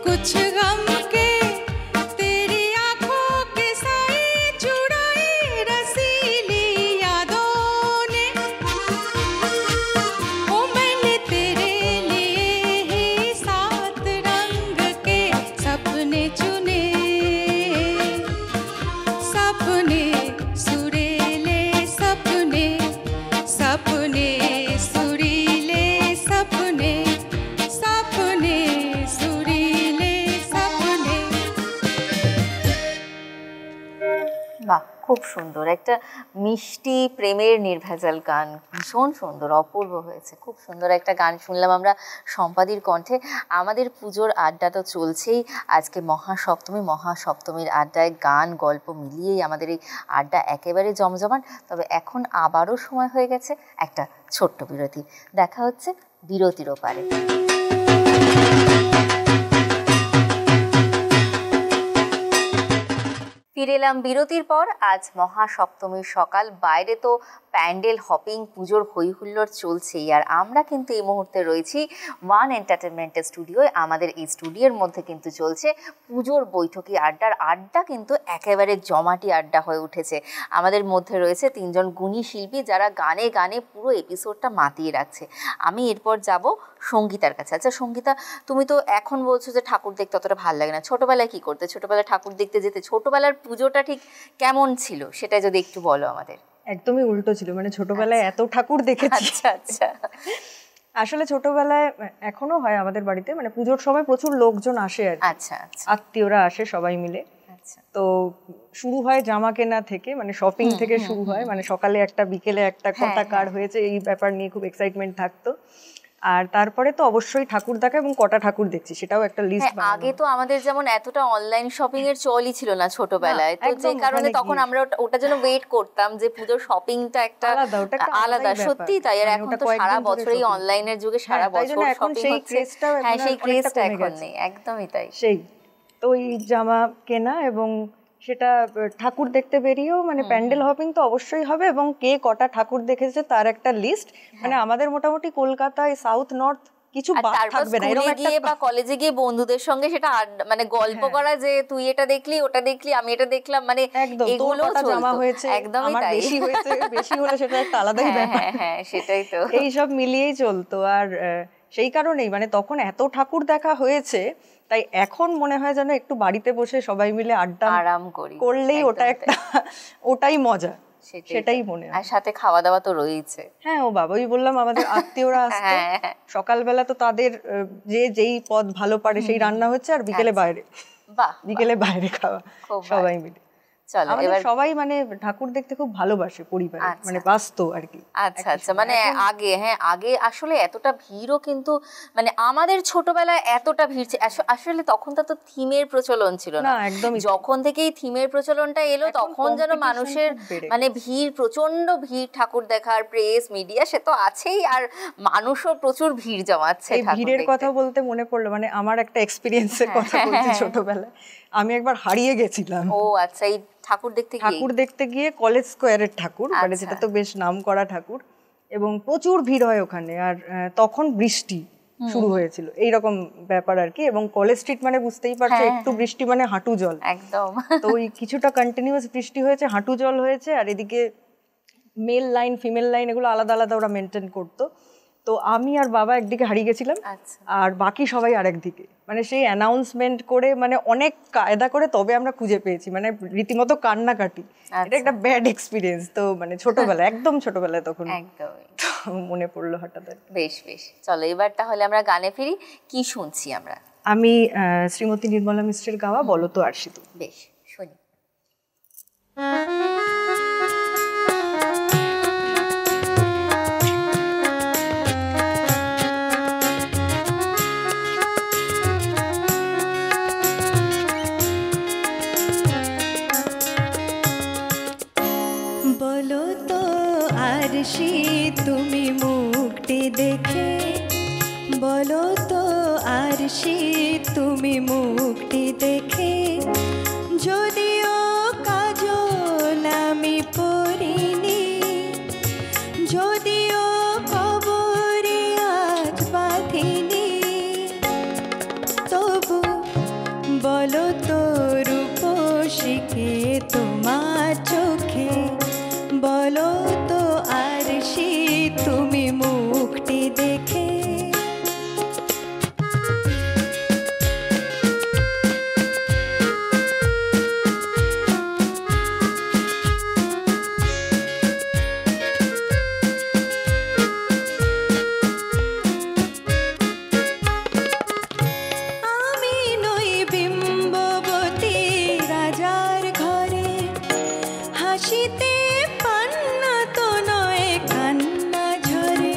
कुछ गम के तेरी आंखों के साए चुराए रसीली यादों ने ओ मैंने तेरे लिए ही 7 रंग के सपने चुने सपने सुरीले सपने सपने सुरीले सपने सपने सुरीले सपने। বাহ, খুব সুন্দর একটা মিষ্টি প্রেমের নির্ভেজাল গান, ভীষণ সুন্দর, অপূর্ব হয়েছে। খুব সুন্দর একটা গান শুনলাম আমরা সম্পাদির কণ্ঠে। আমাদের পুজোর আড্ডা তো চলছেই, আজকে মহাসপ্তমীর আড্ডায় গান গল্প মিলিয়েই আমাদের এই আড্ডা একেবারে জমজমাট। তবে এখন আবারও সময় হয়ে গেছে একটা ছোট্ট বিরতি। দেখা হচ্ছে বিরতির ওপারে। ফিরে এলাম বিরতির পর। আজ মহাসপ্তমীর সকাল, বাইরে তো প্যান্ডেল হপিং, পুজোর হইহুল্লোড় চলছেই, আর আমরা কিন্তু এই মুহূর্তে রয়েছি ওয়ান এন্টারটেনমেন্টের স্টুডিওয়। আমাদের এই স্টুডিওর মধ্যে কিন্তু চলছে পুজোর বৈঠকি আড্ডা কিন্তু একেবারে জমাটি আড্ডা হয়ে উঠেছে। আমাদের মধ্যে রয়েছে 3 জন গুণী শিল্পী, যারা গানে গানে পুরো এপিসোডটা মাতিয়ে রাখছে। আমি এরপর যাব সঙ্গীতার কাছে। আচ্ছা সঙ্গীতা, তুমি তো এখন বলছো যে ঠাকুর দেখতে অতটা ভালো লাগে না, ছোটবেলায় কি করতে? ছোটবেলায় ঠাকুর দেখতে যেতে, ছোটবেলার পুজোটা ঠিক কেমন ছিল সেটা যদি একটু বলো আমাদের। একদমই উল্টো ছিল, মানে ছোটবেলায় এত ঠাকুর দেখেছি। আচ্ছা আসলে ছোটবেলায় এখনো হয় আমাদের বাড়িতে, মানে পুজোর সময় প্রচুর লোকজন আসে আর আচ্ছা আত্মীয়রা আসে সবাই মিলে। তো শুরু হয় জামা কেনা থেকে, মানে শপিং থেকে শুরু হয়, মানে সকালে একটা বিকেলে একটা কটা কার হয়েছে এই ব্যাপার নিয়ে খুব এক্সাইটমেন্ট থাকতো। আর তারপরে তো অবশ্যই ঠাকুর দেখা এবং কটা ঠাকুর দেখছি সেটাও একটা লিস্ট। আগে তো আমাদের যেমন এতটা অনলাইন শপিং এর চলই ছিল না ছোটবেলায়, তো যে কারণে তখন আমরা ওটার জন্য ওয়েট করতাম যে পুজোর শপিংটা একটা আলাদা। সত্যি তাই। আর এখন তো সারা বছরই অনলাইনের যুগে সারা বছর শপিং হচ্ছে। হ্যাঁ, সেই ক্রেজটা এখন নেই, একদমই তাই। সেই তো ওই জামা কেনা এবং সেটা ঠাকুর দেখতে বেরিয়েও, মানে প্যান্ডেল হপিং তো অবশ্যই হবে এবং কে কটা ঠাকুর দেখেছে তার একটা লিস্ট। মানে আমাদের মোটামুটি কলকাতায় সাউথ নর্থ কিছু বাদ থাকবে না। এরকম একটা বা কলেজে গিয়ে বন্ধুদের সঙ্গে সেটা মানে গল্প করা, যে তুই এটা দেখলি ওটা দেখলি আমি এটা দেখলাম, মানে এগুলো জামা হয়েছে, একদমই তাই। বেশি হয়েছে, বেশি হলে সেটা একটা আলাদাই ব্যাপার। হ্যাঁ সেটাই তো, এই সব মিলিয়েই চলতো। আর সেই কারণেই মানে তখন এত ঠাকুর দেখা হয়েছে, তাই এখন মনে হয় যেন একটু বাড়িতে বসে সবাই মিলে আড্ডা আরাম করলেই ওটা একটা, ওটাই মজা, সেটাই মনে হয়। আর সাথে খাওয়া দাওয়া তো রয়েছে। হ্যাঁ, ও বাবা, ওই বললাম আমাদের আত্মীয়রা আসতো, সকালবেলা তো তাদের যেই পদ ভালো পারে সেই রান্না হচ্ছে, আর বিকেলে বাইরে, বিকেলে বাইরে খাওয়া সবাই মিলে। আমাদের সবাই মানে ঠাকুর দেখতে খুব ভালোবাসে পরিবারে, মানে বাস্তব আর কি। আচ্ছা মানে আগে আসলে এতটা ভিড়ও কিন্তু, মানে আমাদের ছোটবেলায় এতটা ভিড় আসলে তখন তো থিমের প্রচলন ছিল না একদমই। যখন থেকেই থিমের প্রচলনটা এলো তখন যেন মানুষের মানে ভিড়, প্রচন্ড ভিড় ঠাকুর দেখার, প্রেস মিডিয়া সে তো আছেই, আর মানুষও প্রচুর ভিড় জমাচ্ছে। ভিড়ের কথা বলতে মনে পড়লো, মানে আমার একটা এক্সপিরিয়েন্সের কথা বলছি। ছোটবেলায় আমি একবার হারিয়ে গেছিলাম। ও আচ্ছা, এই ঠাকুর দেখতে গিয়ে কলেজ স্কোয়ারের ঠাকুর, মানে যেটা তো বেশ নাম করা ঠাকুর, এবং প্রচুর ভিড় হয় ওখানে। আর তখন বৃষ্টি শুরু হয়েছিল, এইরকম ব্যাপার আর কি। এবং কলেজ স্ট্রিট মানে বুঝতেই পারছো, একটু বৃষ্টি মানে হাঁটু জল একদম। তো ওই কিছুটা কন্টিনিউয়াস বৃষ্টি হয়েছে, হাঁটু জল হয়েছে, আর এদিকে মেল লাইন ফিমেল লাইন এগুলো আলাদা আলাদা ওরা মেনটেন করতো। তো আমি আর বাবা একদিকে হারিয়ে গেছিলাম, আর বাকি সবাই আরেক দিকে। মানে সেই অ্যানাউন্সমেন্ট করে, মানে অনেক কায়দা করে তবে আমরা খুঁজে পেয়েছি, মানে রীতিমতো কান্নাকাটি। এটা একটা ব্যাড এক্সপিরিয়েন্স। তো মানে ছোটবেলায়, একদম ছোটবেলায় তখন মনে পড়লো হঠাৎ। বেশ চলো এবার তাহলে আমরা গানে ফিরি। কি শুনছি আমরা? আমি শ্রীমতী নির্মলা মিশ্রের গাওয়া বলো তো আর শুধু। বেশ, শুনি। বলো তো আরশি তুমি মুক্তি দেখে, বলো তো আরশি তুমি মুক্তি দেখে, যদিও কাজল আমি তোমার চোখে, বলো তো আরশি তুমি মুখটি দেখে। হাসিতে পান্না তো নয় কান্না ঝরে,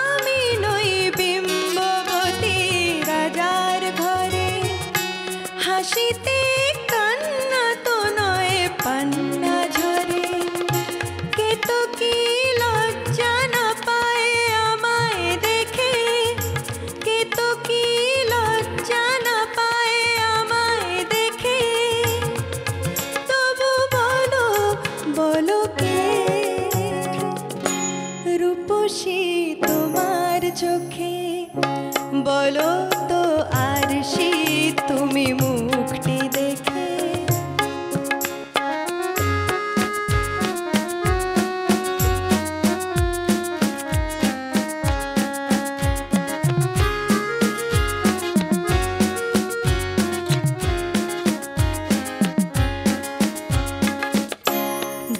আমি নই বিম্ববতী রাজার ঘরে। হাসিতে কান্না তো নয় পান্না ঝরে, কে তো কি লজ্জা না পায় আমায় দেখে, কে তো কি লজ্জা না পায় আমায় দেখে। বলো কে রূপসী তোমার চোখে, বলো তো আরশি তুমি মুখটি দেখে।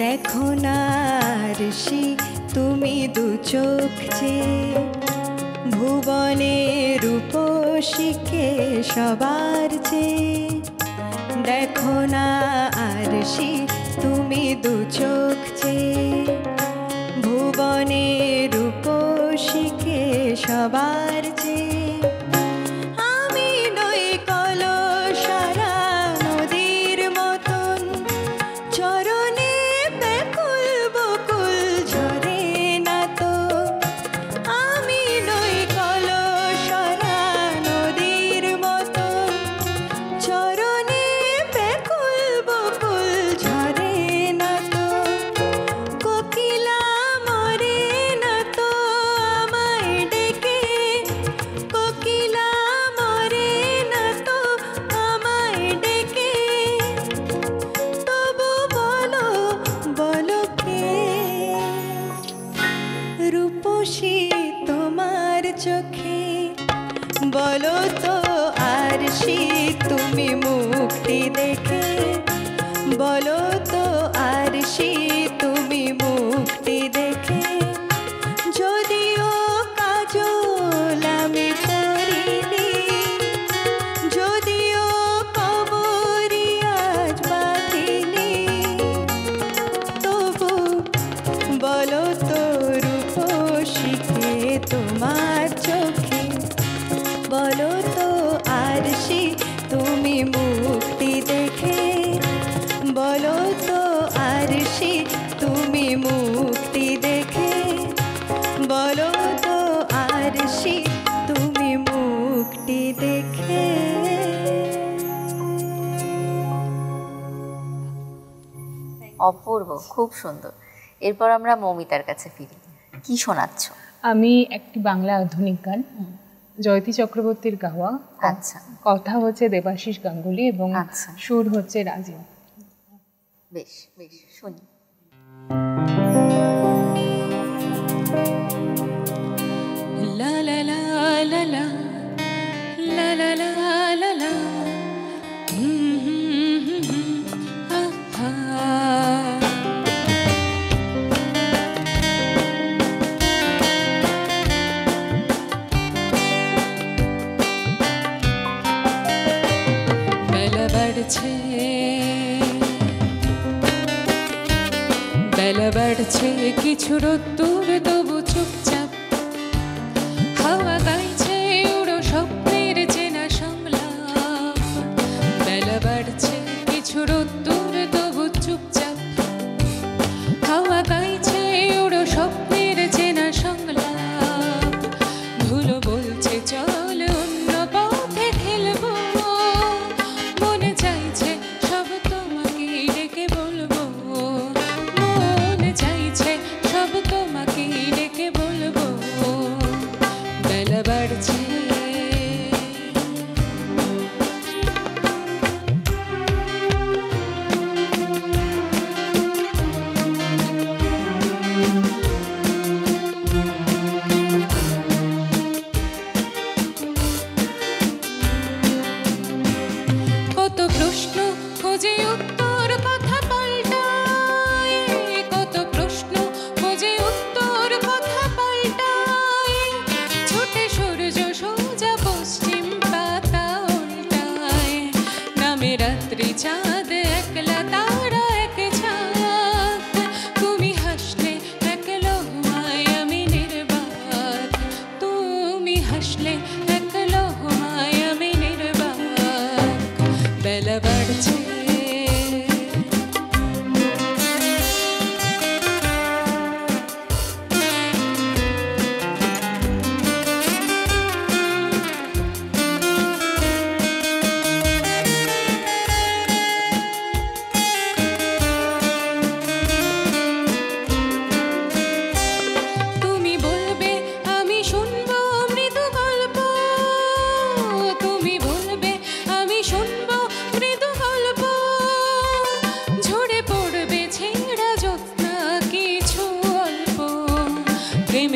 দেখো না আরশি তুমি দু চোখ যে, ভুবনে রূপসীকে সবার যে। দেখো না আরশি তুমি দু চোখ যে, ভুবনে রূপসীকে সবার যে। আমি নই কলসারা নদীর মতন, চরণে ব্যাকুল বকুল ঝরে না তো। আমি নই কলসরা নদীর মতন, চরণে ব্যাকুল বকুল ঝরে না তো। কোকিলা মরে না তো আমায় ডেকে, কোকিলা মরে না তো আমায় ডেকে। তবু বলো কে রূপসী তোমার চোখে, বলো তো আরশি তুমি মুখটি দেখে। বলো তো আরশি তুমি মুখটি দেখে। যদিও কাজল আমি পরিনি, যদিও কবরি আজ বাঁধিনি, তবু বলো তো রূপসীকে তোমার চোখে, বলো তো আরশি তুমি মুখটি দেখে। বলো তো আরশি তুমি মুখটি দেখে। বলো তো আরশি তুমি মুখটি দেখে। অপূর্ব, খুব সুন্দর। এরপর আমরা মৌমিতার কাছে ফিরি, কি শোনাচ্ছ? আমি একটি বাংলা আধুনিক গান, জয়তী চক্রবর্তীর গাওয়া। আচ্ছা। কথা হচ্ছে দেবাশিস গাঙ্গুলি এবং সুর হচ্ছে রাজীব। বেশ বেশ, শুনি। লা লা লা লা লা লা লা লা লা লা বেলা বাড়ছে কিছু রোদ্দুর তবু চুপচাপ, হাওয়া গাইছে উড়ো স্বপ্নের চেনা সংলাপ। বেলা বাড়ছে কিছু রোদ্দুর তবু চুপচাপ, হাওয়া গাইছে উড়ো স্বপ্নের চেনা সংলাপ। ধুলো বলছে চল অন্য পথে খেলবো, মনে চাইছে সব তোমাকে ডেকে বলবো, মনে চাইছে সব তোমাকে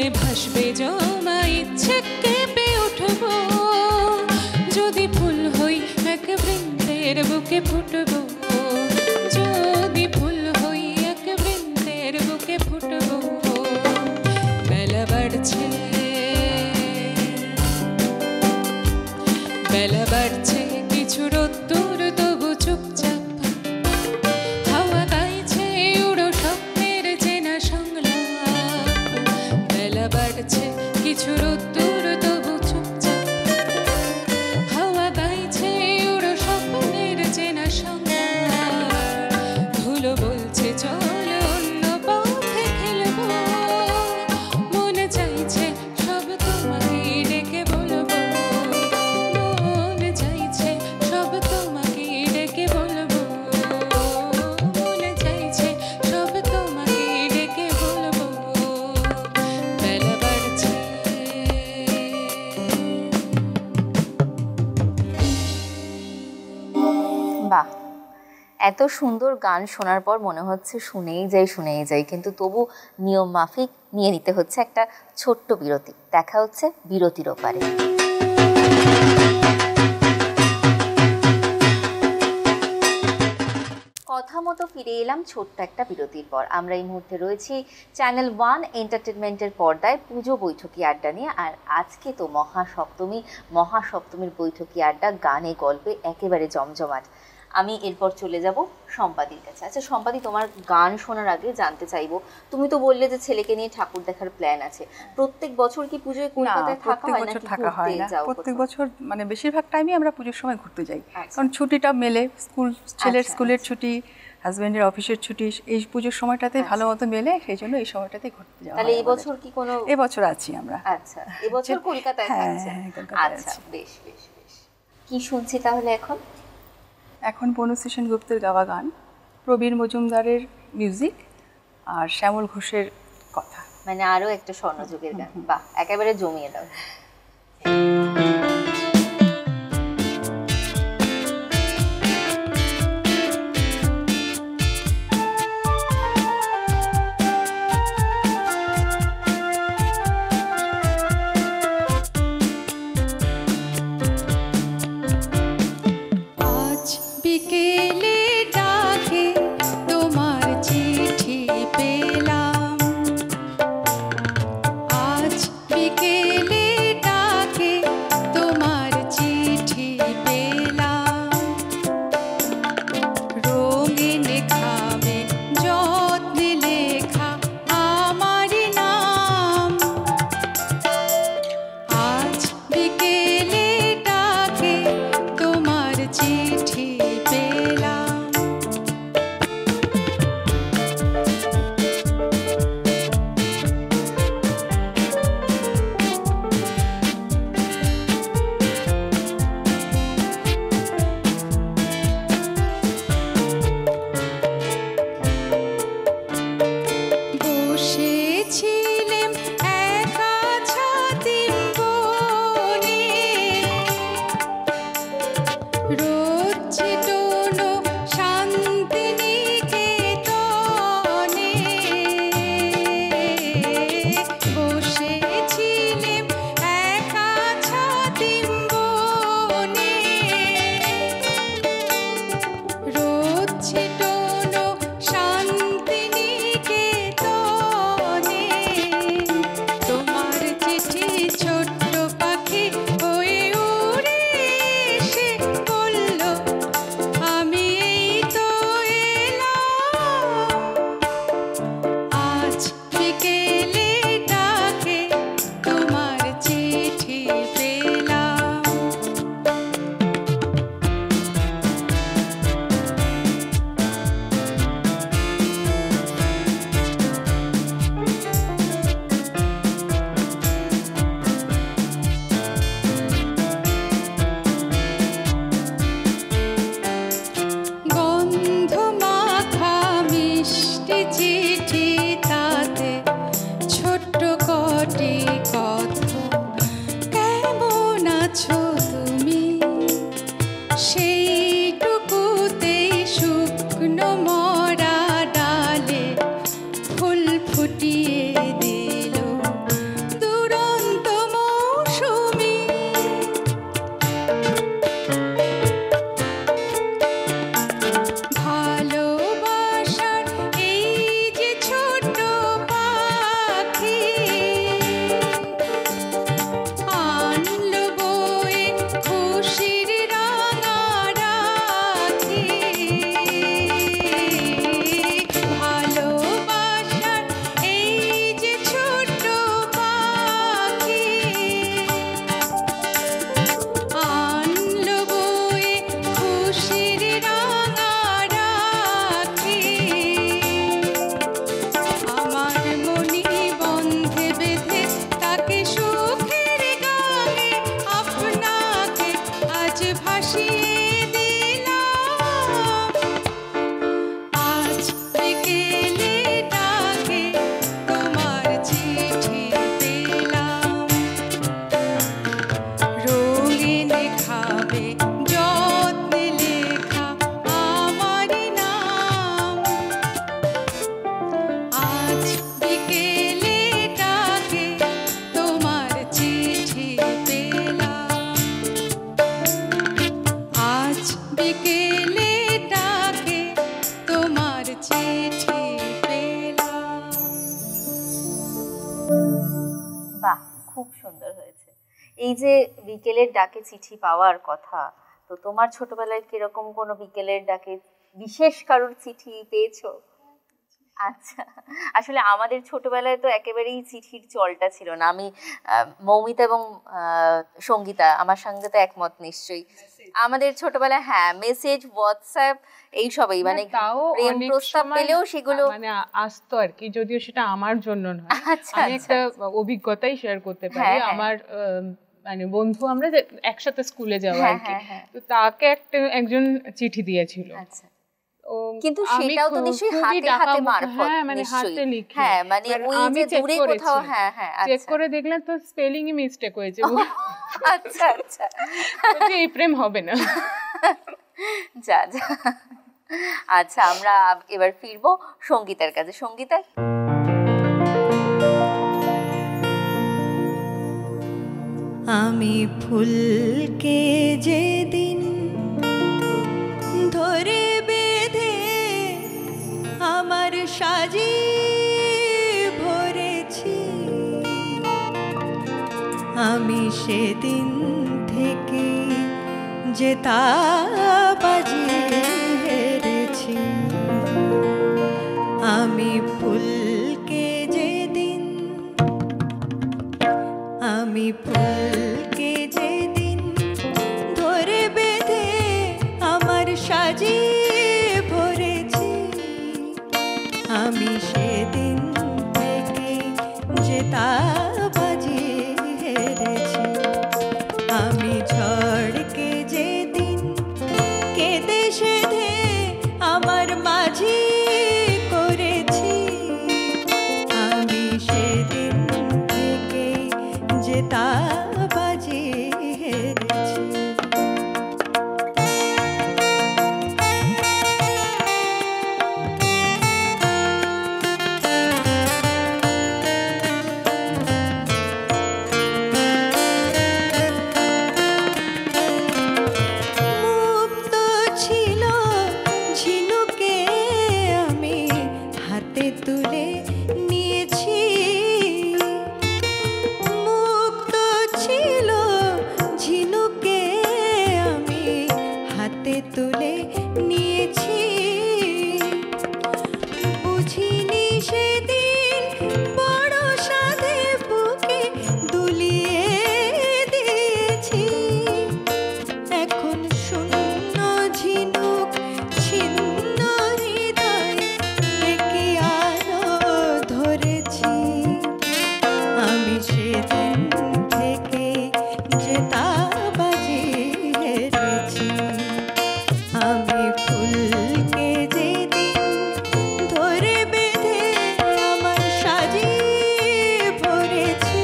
মনে ভাসবে জমা ইচ্ছে কেঁপে উঠবো যদি ফুল হই এক বৃন্দের বুকে ফুটবো যদি ফুল হই এক বৃন্দের বুকে ফুটবো বেলা বাড়ছে বেলা বাড়ছে কিছু রোদ্দুর তবু চুপচাপ হাওয়া গাইছে উড়ো স্বপ্নের চেনা সংলাপ বেলা বাড়ছে কিছু রোদ্দুর তবু চুপচাপ হাওয়া গাইছে উড়ো স্বপ্নের চেনা সংলাপ ধুলো বলছে চল অন্য পথে খেলবো মনে চাইছে সব তোমাকে ডেকে বলবো মনে চাইছে সব তোমাকে ডেকে বলবো মনে চাইছে সব তোমাকে ডেকে বলবো বেলা বাড়ছে বাহ, এত সুন্দর গান শোনার পর মনে হচ্ছে শুনেই যাই, কিন্তু তবু নিয়ম মাফিক নিয়ে নিতে হচ্ছে একটা ছোট্ট বিরতি। দেখা হচ্ছে বিরতির ওপারে। কথা মতো ফিরে এলাম ছোট্ট একটা বিরতির পর। আমরা এই মুহূর্তে রয়েছি চ্যানেল 1 এন্টারটেনমেন্টের পর্দায় পুজো বৈঠকি আড্ডা নিয়ে। আর আজকে তো মহাসপ্তমীর বৈঠকি আড্ডা গানে গল্পে একেবারে জমজমাট। আমি এরপর চলে যাব সম্পাদির কাছে। আচ্ছা সম্পাদি, তোমার গান শোনার আগে জানতে চাইবো, তুমি তো বললে যে ছেলেকে নিয়ে ঠাকুর দেখার প্ল্যান আছে, প্রত্যেক বছর কি পুজোয় কলকাতায় থাকা হয় নাকি থাকা হয় না? প্রত্যেক বছর মানে বেশিরভাগ টাইমই আমরা পুজোর সময় ঘুরতে যাই, কারণ ছুটিটা মেলে, ছেলের স্কুলের ছুটি, হাজবেন্ডের অফিসের ছুটি, এই পুজোর সময়টাতে ভালো মতো মেলে, সেই জন্য এই সময়টাতে ঘুরতে যাওয়া। তাহলে এই বছর কি কোনো? এবছর আছি আমরা। আচ্ছা, এবছর কলকাতায় থাকছেন। আচ্ছা, বেশ বেশ বেশ। কি শুনছি তাহলে এখন বনু সেনগুপ্তের গাওয়া গান, প্রবীর মজুমদারের মিউজিক আর শ্যামল ঘোষের কথা, মানে আরো একটা স্বর্ণযুগের গান। বাহ, একেবারে জমিয়ে দাও। বিকেলে ডাকে তোমার চিঠি পেলাম, আজ বিকেলে চিঠি পেলাম। বাহ, খুব সুন্দর হয়েছে। এই যে বিকেলের ডাকে চিঠি পাওয়ার কথা, তো তোমার ছোটবেলায় কিরকম কোনো বিকেলের ডাকে বিশেষ কারোর চিঠি পেয়েছো? আচ্ছা, আসলে আমাদের ছোটবেলায় তো একেবারেই চিঠির চলটা ছিল না। আমি মৌমিতা এবং সঙ্গীতা আমার সঙ্গে তো একমত নিশ্চয়ই। আমাদের ছোটবেলায় হ্যাঁ মেসেজ, হোয়াটসঅ্যাপ এইসবই, মানে প্রেম প্রস্তাব পেলেও সেগুলো মানে আসতো আর কি, যদিও সেটা আমার জন্য নয়। আচ্ছা, আমি একটা অভিজ্ঞতাই শেয়ার করতে পারি। আমার মানে বন্ধু, আমরা একসাথে স্কুলে যাওয়া আর কি, তো তাকে একজন চিঠি দিয়েছিল। আচ্ছা, কিন্তু সেটাও তো নিশ্চয়ই হাতে হাতে মারফত, হ্যাঁ মানে হাতে লিখে, হ্যাঁ মানে ওই যে দূরে কোথাও, হ্যাঁ হ্যাঁ চেক করে দেখলাম তো স্পেলিং ই মিস্টেক হয়েছে। আচ্ছা আচ্ছা, এই প্রেম হবে না। যা যা। আচ্ছা, আমরা এবার ফিরবো সঙ্গীতার কাছে। সঙ্গীতা, আমি ফুলকে যেদিন ধরে বেঁধে আমার সাজি ভরেছি, আমি সেদিন থেকে যে তা বাজিয়ে হেরেছি। আমি ফুলকে যেদিন, আমি ফুলকে যেদিন ধরে বেঁধে আমার সাজি ভরেছি, আমি সেদিন থেকে যে তা বাজিয়ে হেরেছি। আমি ঝড়কে যেদিন কেঁদে সেধে আমার মাঝি করেছি, আমি সেদিন থেকে যে তা বাজিয়ে হেরেছি। মুক্ত ছিল ঝিনুকে আমি হাতে তুলে নিয়েছি, মুক্ত ছিল ঝিনুকে আমি হাতে তুলে নিয়েছি। বুঝিনি সেদিন বড় সাধে বুকে দুলিয়ে দিয়েছি, এখন শূন্য ঝিনুক ছিন্ন হৃদয় একে আরো ধরেছি। আমি সেদিন থেকে যে তা বাজিয়ে হেরেছি। আমি ফুলকে যেদিন ধরে বেঁধে আমার সাজি ভরেছি,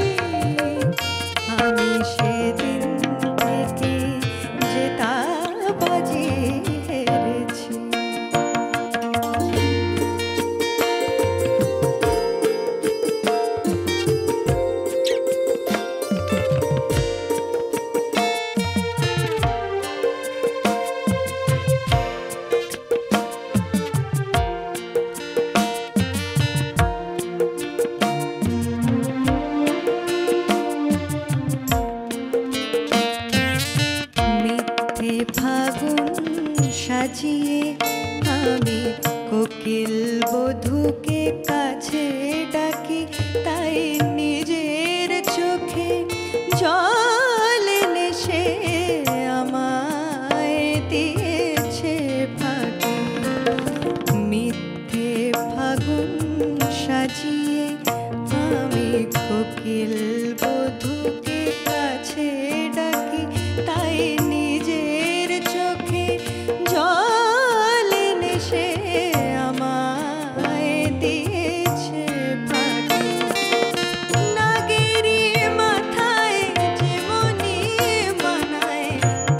আমি সেদিন থেকে যে তা বাজিয়ে হেরেছি। মিথ্যে ফাগুন সাজিয়ে আমি কোকিল বধূকে কাছে ডাকি, তাই নিজের চোখে জল এনে সে আমায় দিয়েছে ফাঁকি। মিথ্যে ফাগুন সাজিয়ে আমি কোকিল বধূকে কাছে ডাকি, তাই নিজের চোখে জল এনে সে আমায় দিয়েছে ফাঁকি। নাগেরি মাথায় যেমনি মানায়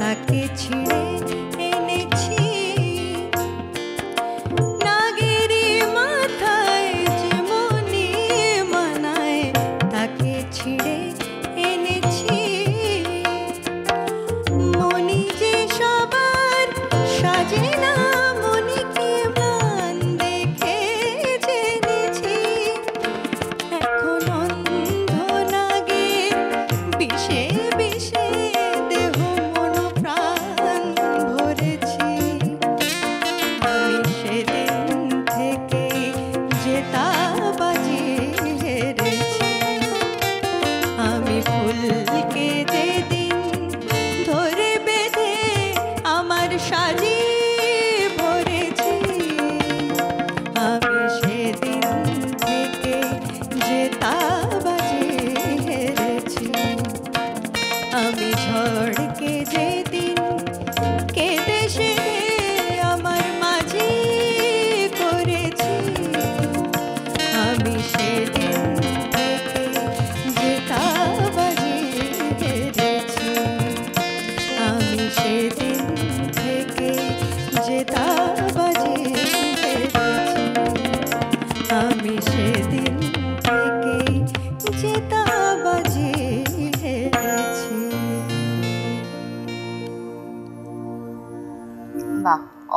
তাকে ছিঁড়ে এনেছি, নাগেরি মাথায় যেমনি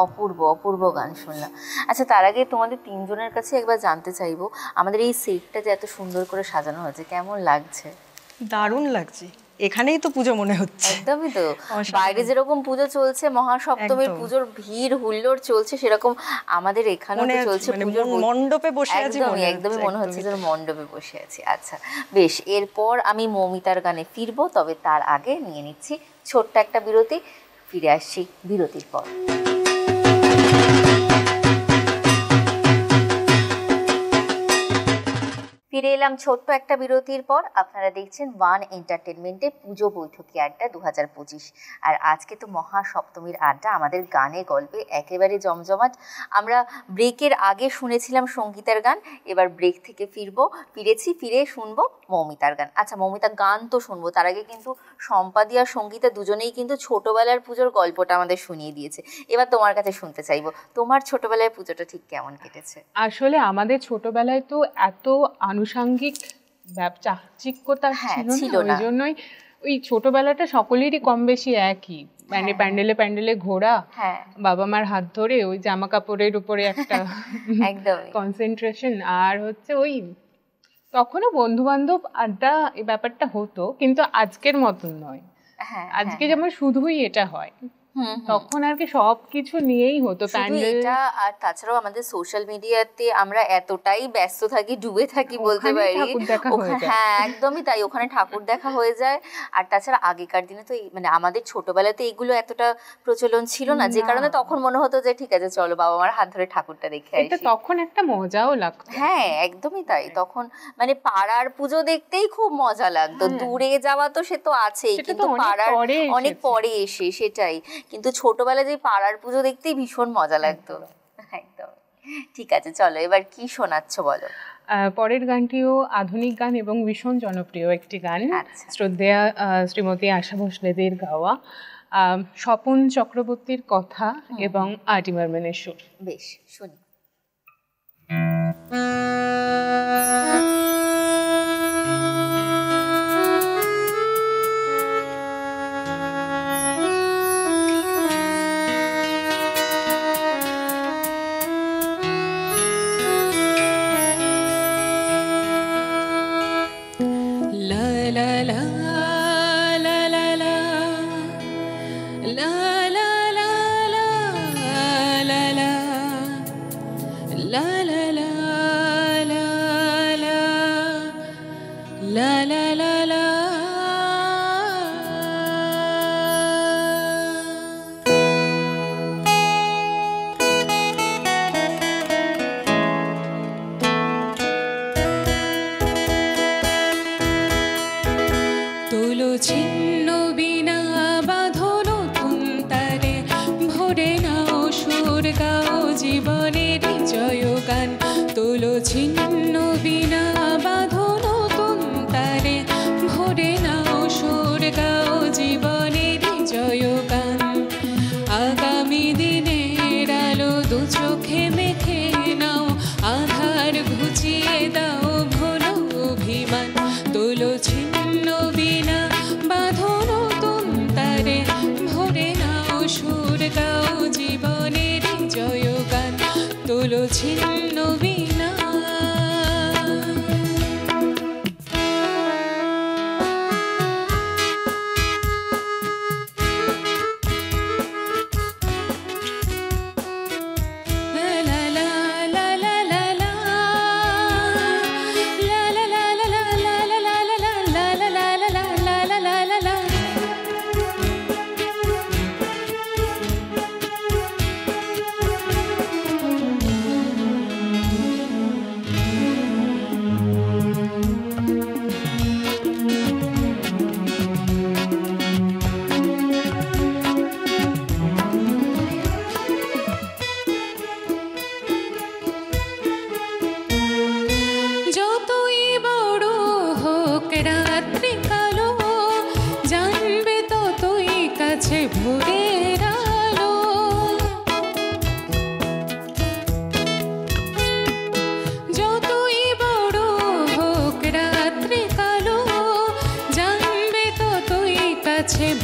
অপূর্ব অপূর্ব গান শুনলাম। আচ্ছা, তার আগে তোমাদের তিনজনের কাছে একবার জানতে চাইবো, আমাদের এই সেটটা যে এত সুন্দর করে সাজানো হয়েছে কেমন লাগছে? দারুণ লাগছে, এখানেই তো পুজো মনে হচ্ছে। একদমই তো, বাইরে যেরকম পুজো চলছে, মহাসপ্তমীর পুজোর ভিড় হুল্লোড় চলছে, সেরকম আমাদের এখানেও চলছে পুজোর মণ্ডপে বসে আছি। একদমই মনে হচ্ছে যে মণ্ডপে বসে আছি। আচ্ছা বেশ, এরপর আমি মৌমিতার গানে ফিরবো, তবে তার আগে নিয়ে নিচ্ছি ছোট্ট একটা বিরতি। ফিরে আসছি বিরতির পর। ফিরে এলাম ছোট্ট একটা বিরতির পর। আপনারা দেখছেন ওয়ান এন্টারটেনমেন্টে পুজো বৈঠকি আড্ডা 2025। আর আজকে তো মহাসপ্তমীর আড্ডা, আমাদের গানে গল্পে একেবারে জমজমাট। আমরা ব্রেকের আগে শুনেছিলাম সঙ্গীতার গান, এবার ব্রেক থেকে ফিরে শুনবো মৌমিতার গান। আচ্ছা মৌমিতা, গান তো শুনবো, তার আগে কিন্তু সম্পাদি আর সঙ্গীতা দুজনেই কিন্তু ছোটবেলার পুজোর গল্পটা আমাদের শুনিয়ে দিয়েছে। এবার তোমার কাছে শুনতে চাইবো, তোমার ছোটবেলায় পুজোটা ঠিক কেমন কেটেছে? আসলে আমাদের ছোটবেলায় তো এত আনুষঙ্গিক চাকচিক্যতা ছিল না, ওই জন্যই ওই ছোটবেলাটা সকলেরই কম বেশি একই, মানে প্যান্ডেলে প্যান্ডেলে ঘোরা, বাবা মার হাত ধরে ওই জামা কাপড়ের উপরে একটা কনসেন্ট্রেশন, আর হচ্ছে ওই তখনও বন্ধু বান্ধব আড্ডা, এই ব্যাপারটা হতো, কিন্তু আজকের মতন নয়। আজকে যেমন শুধুই এটা হয়, তখন আর কি সবকিছু নিয়েই হতো প্যান্ডেলটা। আর তাছাড়াও আমাদের সোশ্যাল মিডিয়াতে আমরা এতটাই ব্যস্ত থাকি, ডুবে থাকি বলতে পারি। হ্যাঁ একদমই তাই, ওখানে ঠাকুর দেখা হয়ে যায়। আর তাছাড়া আগেকার দিনে তো মানে আমাদের ছোটবেলাতে এগুলো এতটা প্রচলন ছিল না, যে কারণে তখন মনে হতো যে ঠিক আছে চলো বাবা মার হাত ধরে ঠাকুরটা দেখে আসি। তখন একটা মজাও লাগতো। হ্যাঁ একদমই তাই, তখন মানে পাড়ার পুজো দেখতেই খুব মজা লাগতো। দূরে যাওয়া তো সে তো আছেই, কিন্তু পাড়ার অনেক পরে এসে, সেটাই। কিন্তু ছোটবেলায় যে পাড়ার পুজো দেখতেই ভীষণ মজা লাগতো। একদম ঠিক আছে, চলো এবার কি শোনাচ্ছ বলো। পরের গানটিও আধুনিক গান এবং ভীষণ জনপ্রিয় একটি গান, শ্রদ্ধেয়া শ্রীমতী আশা ভোসলেদের গাওয়া, স্বপন চক্রবর্তীর কথা এবং আরটি বর্মনের সুর। বেশ, শুনি।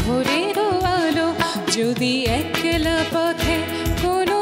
ভোরের আলো যদি একলা পথে কোনো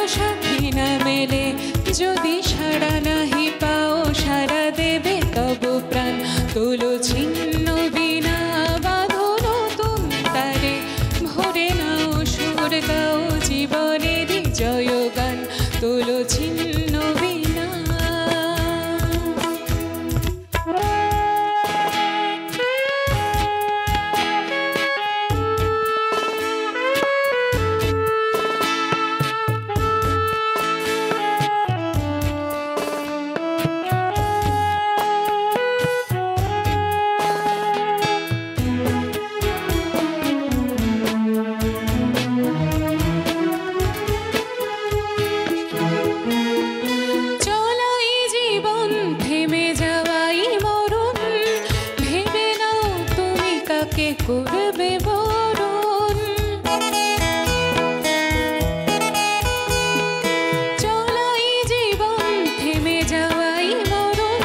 করবে বরণ। চলাই জীবন থেমে যাওয়াই মরণ,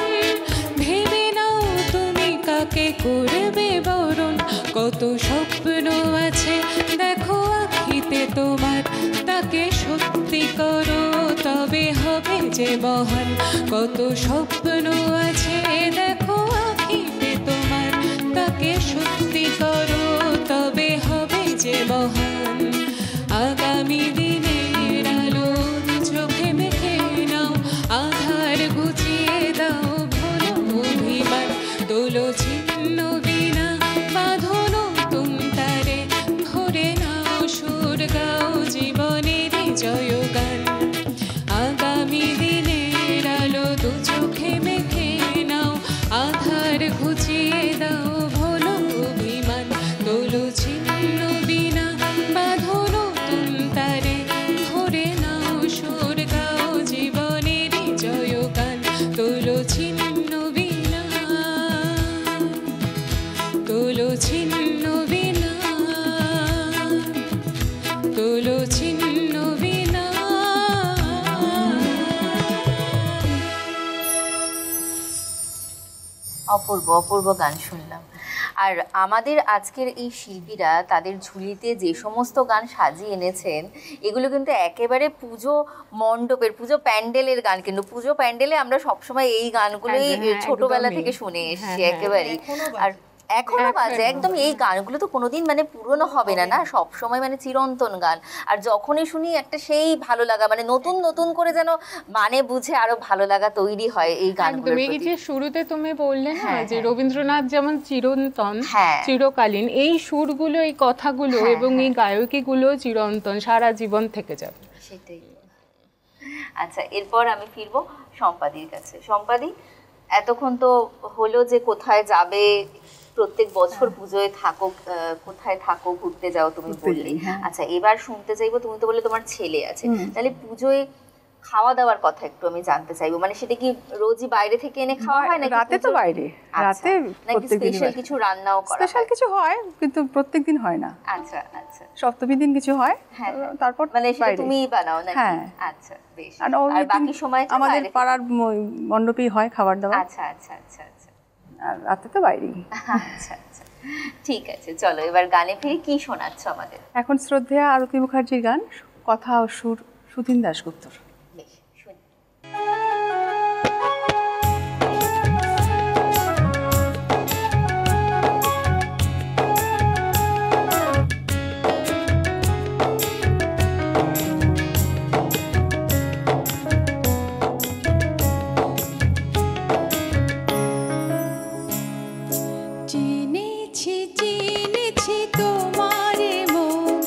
ভেবে নাও তুমি কাকে করবে বরণ। কত স্বপ্ন আছে দেখো আখিতে তোমার, তাকে সত্যি করো তবে হবে যে মহান। কত স্বপ্ন আছে দেখো আখিতে তোমার, তাকে সত্যি করো তবে হবে যে মহান। আগামী দিনের আলো চোখে মেখে নাও, আধার ঘুচিয়ে দাও ভুলো অভিমান। তোলো ছিন্ন বিনা বাঁধো নতুন তারে, ধরে নাও সুর গাও জীবনের জয়গান। আগামী দিনের আলো দু চোখে মেখে নাও, আধার ঘুচিয়ে দাও ভোলো অভিমান। তোলো ছিন্ন বিনা বাঁধো নতুন তারে, ধরে নাও সুর গাও জীবনের জয়গান। তোলো ছিন্ন বিনা, তোলো ছিন্ন বিনা, তোলো ছিন্ন বিনা। অপূর্ব অপূর্ব গান শুনলাম। আর আমাদের আজকের এই শিল্পীরা তাদের ঝুলিতে যে সমস্ত গান সাজিয়ে এনেছেন, এগুলো কিন্তু একেবারে পুজো মণ্ডপের, পুজো প্যান্ডেলের গান। কিন্তু পুজো প্যান্ডেলে আমরা সবসময় এই গানগুলোই ছোটবেলা থেকে শুনে এসেছি একেবারেই, আর এখনো বাজে একদম। এই গানগুলো তো কোনোদিন মানে পুরনো হবে না, না, সবসময় মানে চিরন্তন গান। আর যখনই শুনি একটা সেই ভালো লাগা, মানে নতুন নতুন করে যেন মানে বুঝে আরো ভালো লাগা তৈরি হয় এই গানগুলোর প্রতি। এই যে শুরুতে তুমি বললে না যে রবীন্দ্রনাথ যেমন চিরন্তন, চিরকালীন, এই সুরগুলো, এই কথাগুলো এবং এই গায়কীগুলো চিরন্তন, সারা জীবন থেকে যাবে। সেটাই। আচ্ছা, এরপর আমি ফিরবো সম্পাদির কাছে। সম্পাদি, এতক্ষণ তো হলো যে কোথায় যাবে, প্রত্যেক বছর পুজোয় থাকো, কোথায় থাকো, ঘুরতে যাও তুমি বললে। আচ্ছা, এবার শুনতে চাইবো, তুমি তো বললে তোমার ছেলে আছে, তাহলে পুজোয় খাওয়া দাওয়ার কথা একটু আমি জানতে চাইবো। মানে সেটা কি রোজই বাইরে থেকে এনে খাওয়া হয় নাকি রাতে? তো বাইরে, রাতে প্রত্যেকদিন স্পেশাল কিছু রান্নাও করা হয়? স্পেশাল কিছু হয় কিন্তু প্রত্যেকদিন হয় না। আচ্ছা আচ্ছা, সপ্তমী দিন কিছু হয়, তারপর মানে সেটা তুমিই বানাও নাকি? আচ্ছা, বেশ। আর বাকি সময়টা আমাদের পাড়ার মণ্ডপেই হয় খাবার দাবার। আচ্ছা আচ্ছা আচ্ছা আচ্ছা, আর রাতে তো বাইরেই। আচ্ছা আচ্ছা, ঠিক আছে। চলো এবার গানে ফিরে, কি শোনাচ্ছ আমাদের? এখন শ্রদ্ধেয়া আরতি মুখার্জির গান, কথা ও সুর সুধীন দাশগুপ্তর। বেশ, শুনি। চিনেছি চিনেছি তোমারে মন,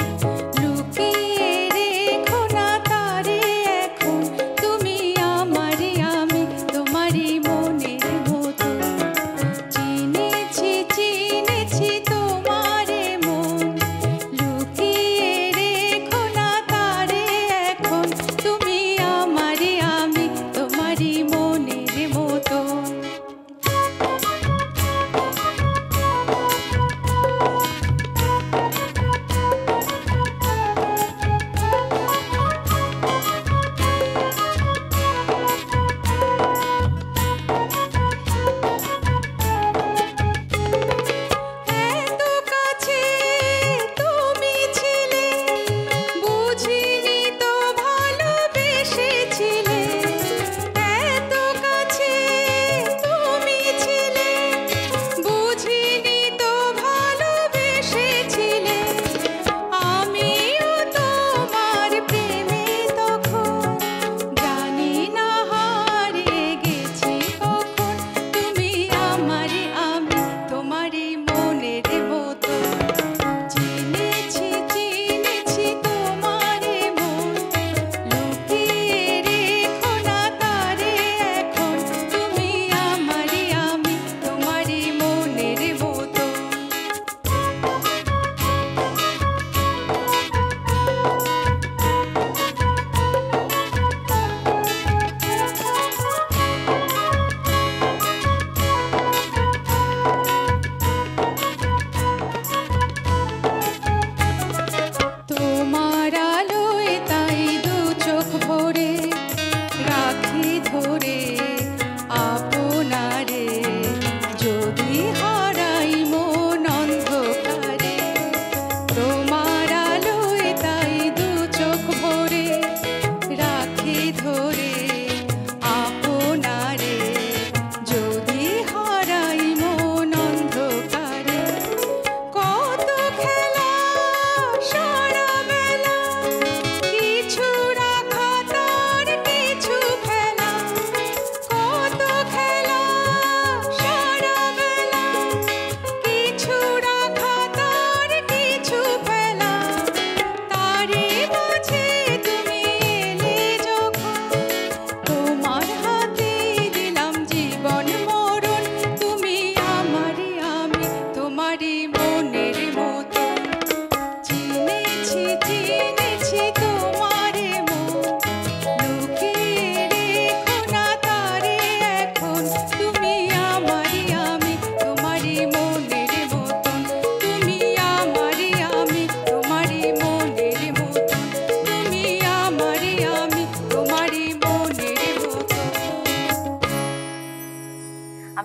লুকিয়ে রেখো না তারে এখন।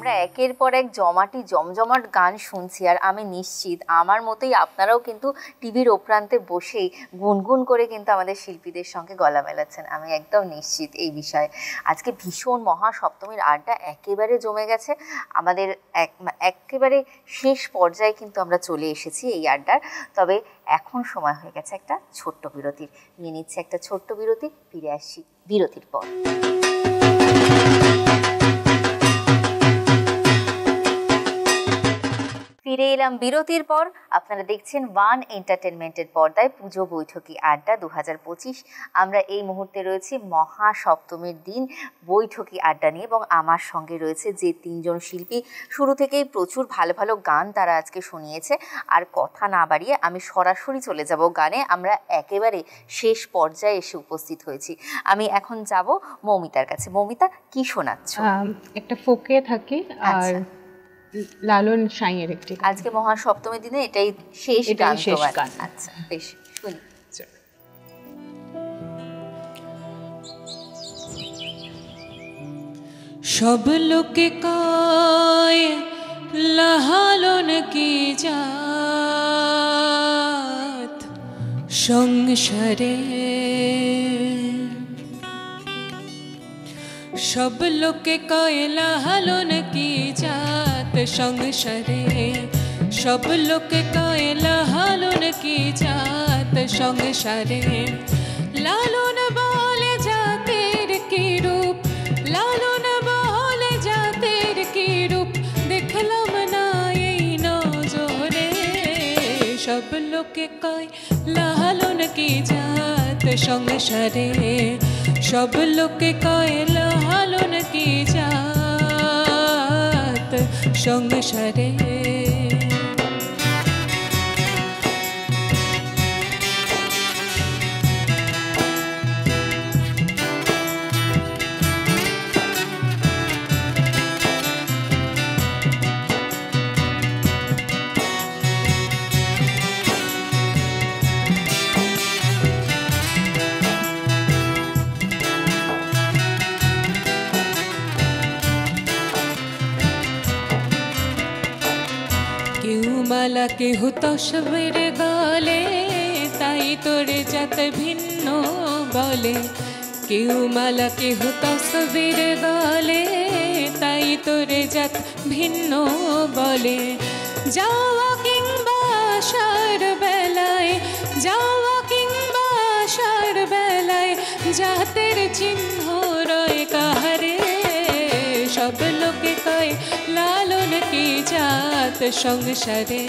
আমরা একের পর এক জমাটি জমজমাট গান শুনছি, আর আমি নিশ্চিত আমার মতোই আপনারাও কিন্তু টিভির ওপ্রান্তে বসেই গুনগুন করে কিন্তু আমাদের শিল্পীদের সঙ্গে গলা মেলাচ্ছেন, আমি একদম নিশ্চিত এই বিষয়ে। আজকে ভীষণ মহাসপ্তমীর আড্ডা একেবারে জমে গেছে, আমাদের একেবারে শেষ পর্যায়ে কিন্তু আমরা চলে এসেছি এই আড্ডার। তবে এখন সময় হয়ে গেছে একটা ছোট্ট বিরতির, নিয়ে নিচ্ছে একটা ছোট্ট বিরতি, ফিরে আসছি বিরতির পর। ফিরে এলাম বিরতির পর। আপনারা দেখছেন ওয়ান এন্টারটেনমেন্টের পর্দায় পুজো বৈঠকি আড্ডা 2025। আমরা এই মুহূর্তে রয়েছি মহাসপ্তমীর দিন বৈঠকি আড্ডা নিয়ে, এবং আমার সঙ্গে রয়েছে যে তিনজন শিল্পী, শুরু থেকেই প্রচুর ভালো ভালো গান তারা আজকে শুনিয়েছে। আর কথা না বাড়িয়ে আমি সরাসরি চলে যাব গানে, আমরা একেবারে শেষ পর্যায়ে এসে উপস্থিত হয়েছি। আমি এখন যাব মৌমিতার কাছে। মৌমিতা, কি শোনাচ্ছ? একটা ফোকে থাকে আর লালন সাঁইয়ের একটি। আজকে মহাসপ্তমীর দিনে এটাই শেষ গান। আচ্ছা, বেশ, শুনি। সব লোকে কয় লালন কি জাত সংসারে, সব লোকে কয় লালন কি জাত সংসারে, সব লোকে কয় লালন কি জাত সংসারে। লালন বলে জাতের কি রূপ, লালন বলে জাতের কি রূপ, দেখলাম না এই নজরে। সব লোকে কয় লালন কি জাত সংসারে, সব লোকে কয় লালন কি জাত সংসারে। মালা কেহ তসবের গলে, তাই তোরে জাত ভিন্ন বলে। কেউ মালা কেহ তসবের গলে, তাই তোরে জাত ভিন্ন বলে। যাওয়া কিংবা আসার বেলায়, যাওয়া কিংবা আসার বেলায়, জাতের চিহ্ন রয় কাহারে। সব লোকে কয় লালন কি জাত সংসারে,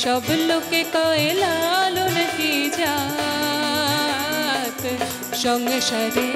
সব লোকে কয় লালন কি জাত সংসারে।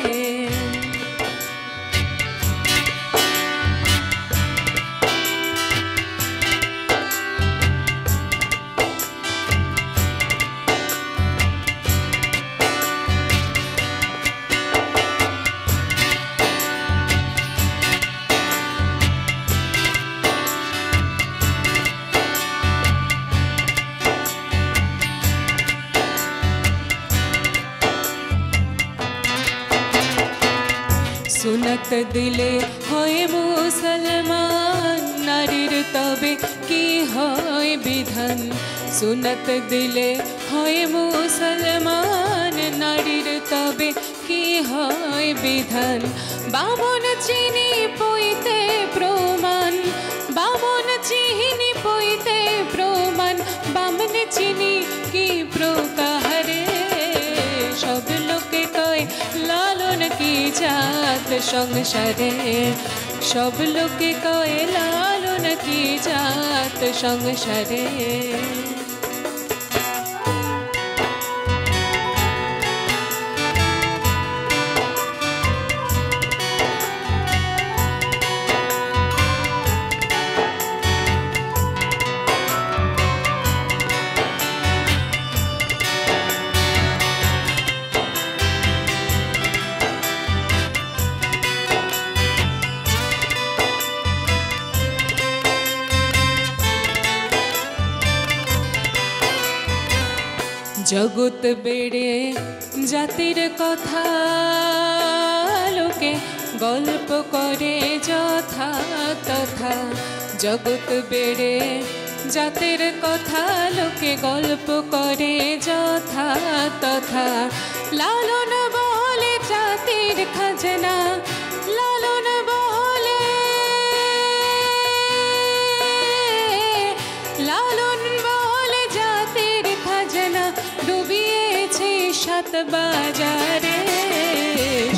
সুনত দিলে হয় মুসলমান, নারীর তবে কি হয় বিধান। সুনত দিলে হয় মুসলমান, নারীর তবে কি হয় বিধান। বামন চিনি পইতে প্রমাণ, বামন চিনি পইতে প্রমাণ, বামন চিনি কি প্রকারে। সব লোকে কয় লালন কি জাত সংসারে, সব লোকে কয় লালন কি জাত সংসারে। জগৎ বেড়ে জাতির কথা লোকে গল্প করে যথা তথা। জগৎ বেড়ে জাতের কথা লোকে গল্প করে যথা তথা। লালন বলে জাতির খাজনা, লালন বলে, লালন বলে জাতির খাজনা ডুবিয়েছে সাত বাজারে।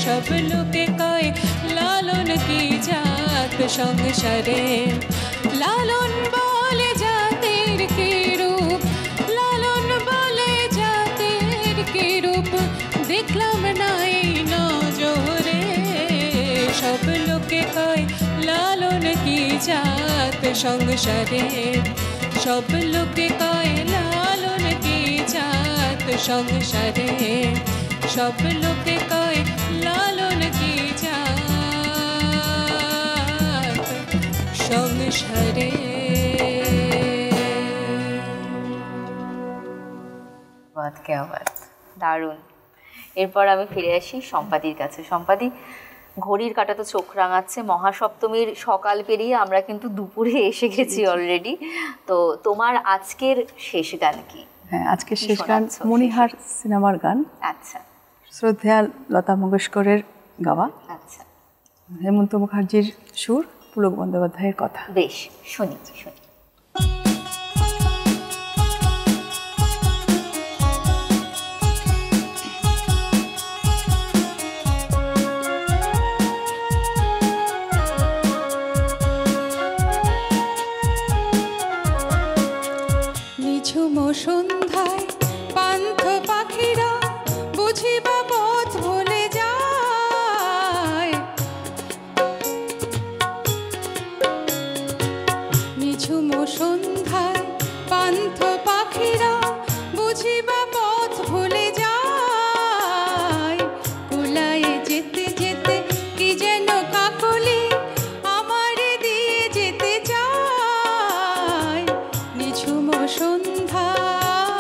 সব লোকে কয় লালন কি জাত সংসারে। লালন বলে জাতির কি রূপ, লালন বলে জাতির কি রূপ, দেখলাম নাই নজরে। সব লোকে কয় লালন কি জাত সংসারে। সব লোকে কয় লালন কি জাত সংসারে। সব লোকে কয় লালন কি জাত সংসারে। দারুণ। এরপর আমি ফিরে আসি সম্পাদির কাছে। সম্পাদি, ঘড়ির কাঁটা তো চোখ রাঙাচ্ছে, মহাসপ্তমীর সকাল পেরিয়ে আমরা কিন্তু দুপুরে এসে গেছি অলরেডি। তো তোমার আজকের শেষ গান কি? হ্যাঁ, আজকের শেষ গান মণিহার সিনেমার গান। আচ্ছা। শ্রদ্ধেয়া লতা মঙ্গেশকরের গাওয়া। আচ্ছা। হেমন্ত মুখার্জির সুর, পুলক বন্দ্যোপাধ্যায়ের কথা। বেশ, শুনি শুনি। নিঝুম সন্ধ্যায় পান্থ পাখিরা বুঝিবা পথ ভুলে যায়। নিঝুম সন্ধ্যায় পান্থ পাখিরা বুঝিবা পথ ভুলে যায়। কুলায়ে যেতে যেতে কি যেন কাকলি আমারে দিয়ে যেতে চায়। নিঝুম সন্ধ্যায়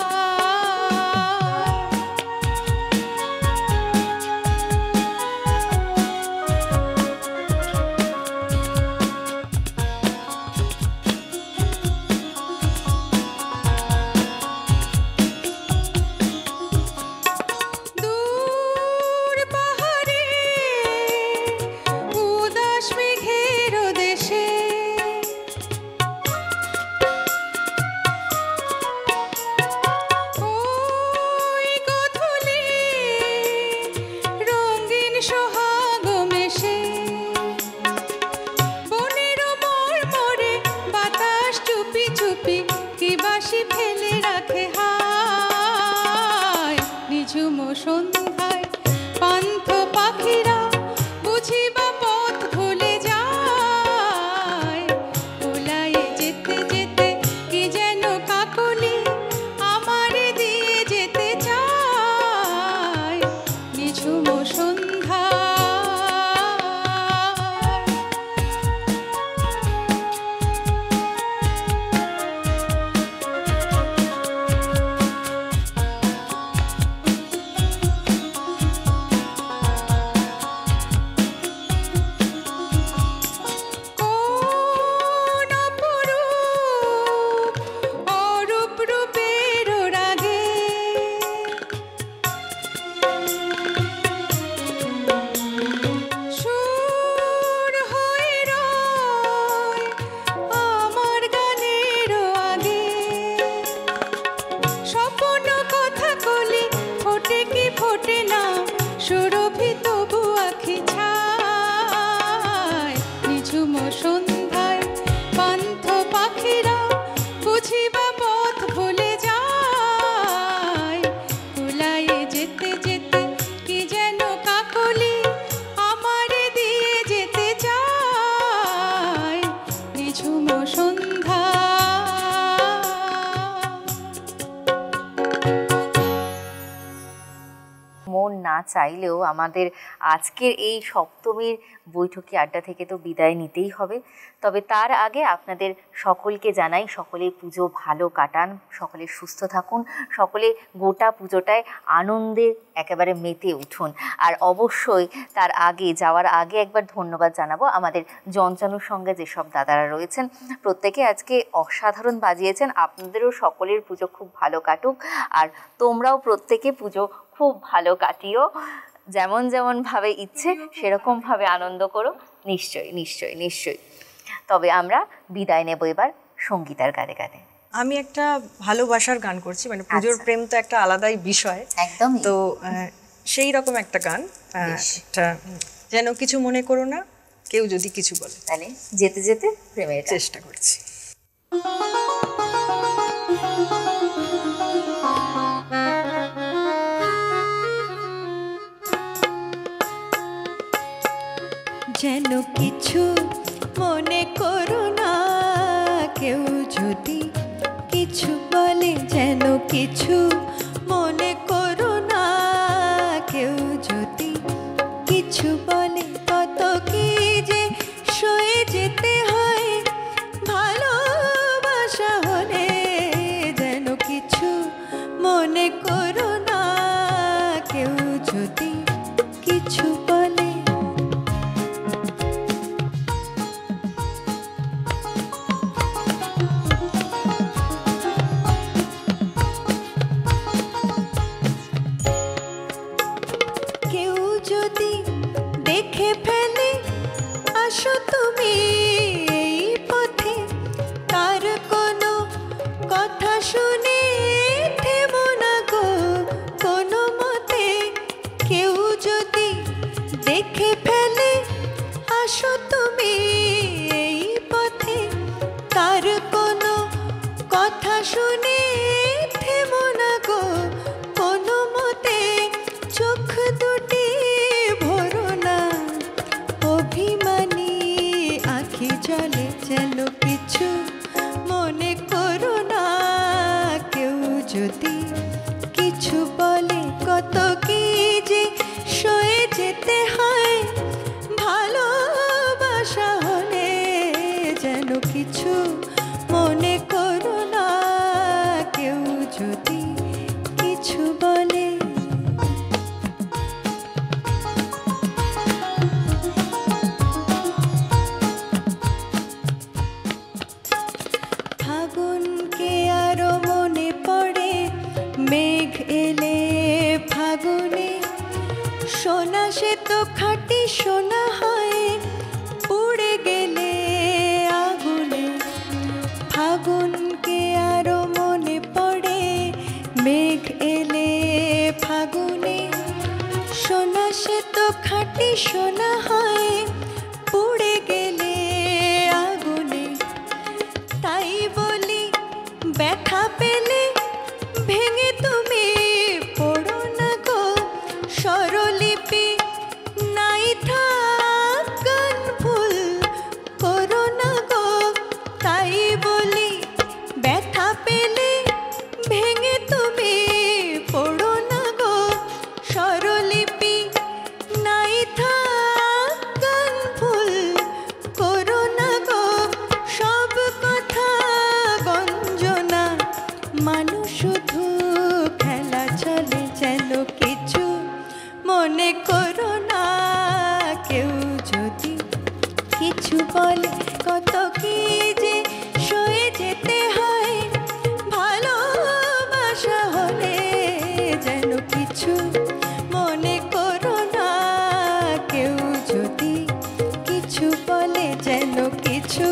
চাইলেও আমাদের আজকের এই সপ্তমীর বৈঠকি আড্ডা থেকে তো বিদায় নিতেই হবে। তবে তার আগে আপনাদের সকলকে জানাই, সকলে পুজো ভালো কাটান, সকলে সুস্থ থাকুন, সকলে গোটা পুজোটায় আনন্দে একেবারে মেতে উঠুন। আর অবশ্যই তার আগে যাওয়ার আগে একবার ধন্যবাদ জানাবো আমাদের যঞ্চানুর সঙ্গে যেসব দাদারা রয়েছেন, প্রত্যেকে আজকে অসাধারণ বাজিয়েছেন। আপনাদেরও সকলের পুজো খুব ভালো কাটুক, আর তোমরাও প্রত্যেকে পুজো খুব ভালো কাটিও, যেমন যেমন ভাবে ইচ্ছে সেরকম ভাবে আনন্দ করো। নিশ্চয়ই নিশ্চয়ই নিশ্চয়ই। তবে আমরা বিদায় নেব এবার সঙ্গীতার গানে গানে। আমি একটা ভালোবাসার গান করছি, মানে পুজোর প্রেম তো একটা আলাদাই বিষয়, একদম। তো সেই রকম একটা গান, একটা যেন কিছু মনে করো না কেউ যদি কিছু বলে। তাহলে যেতে যেতে প্রেমের চেষ্টা করছি। যেন কিছু মনে করো না কেউ যদি কিছু বলে, যেন কিছু মনে করো না কেউ যদি কিছু বলে, কত কি যে সয়ে যেতে হয় ভালোবাসা হলে। যেন কিছু মনে করো না কেউ যদি কিছু বলে। যদি দেখে ফেলে আসো তুমি এই পথে, তার কোনো কথা শুনে থেমো না গো কোনো মতে। কেউ যদি দেখে ফেলে আসো তুমি এই পথে, তার কোনো কথা শুনে থেমো না গো কোনো মতে। চোখ দুটি ভরো না অভিমানী আঁখি জলে, যেন কিছু মনে করো না কেউ যদি কিছু বলে। কত কি যে সয়ে যেতে হয় ভালোবাসা হলে। যেন কিছু মনে করো না কেউ যদি কিছু বলে। ফাগুনকে আরো মনে পড়ে মেঘ এলে ফাগুনে, সোনা সে তো খাঁটি সোনা হয় পুড়ে গেলে আগুনে। ফাগুনকে আরো মনে পড়ে মেঘ এলে ফাগুনে, সোনা সে তো খাঁটি সোনা হয় পুড়ে গেলে আগুনে। তাই বলি ব্যথা পেলে ভেঙে তুমি পড়ো না গো স্বরলিপি নাই থাক গান ভুল করো না গো। তাই বলি ব্যথা পেলে ভেঙে তুমি পড়ো না গো স্বরলিপি নাই থাক গান ভুল করো না গো। সব কথা গঞ্জনা মানুষ শুধু খেলা চলে, যেন কিছু মনে করো না কেউ যদি কিছু বলে। কত কি যে সয়ে যেতে হয় ভালোবাসা হলে। যেন কিছু মনে করো না কেউ যদি কিছু বলে, যেন কিছু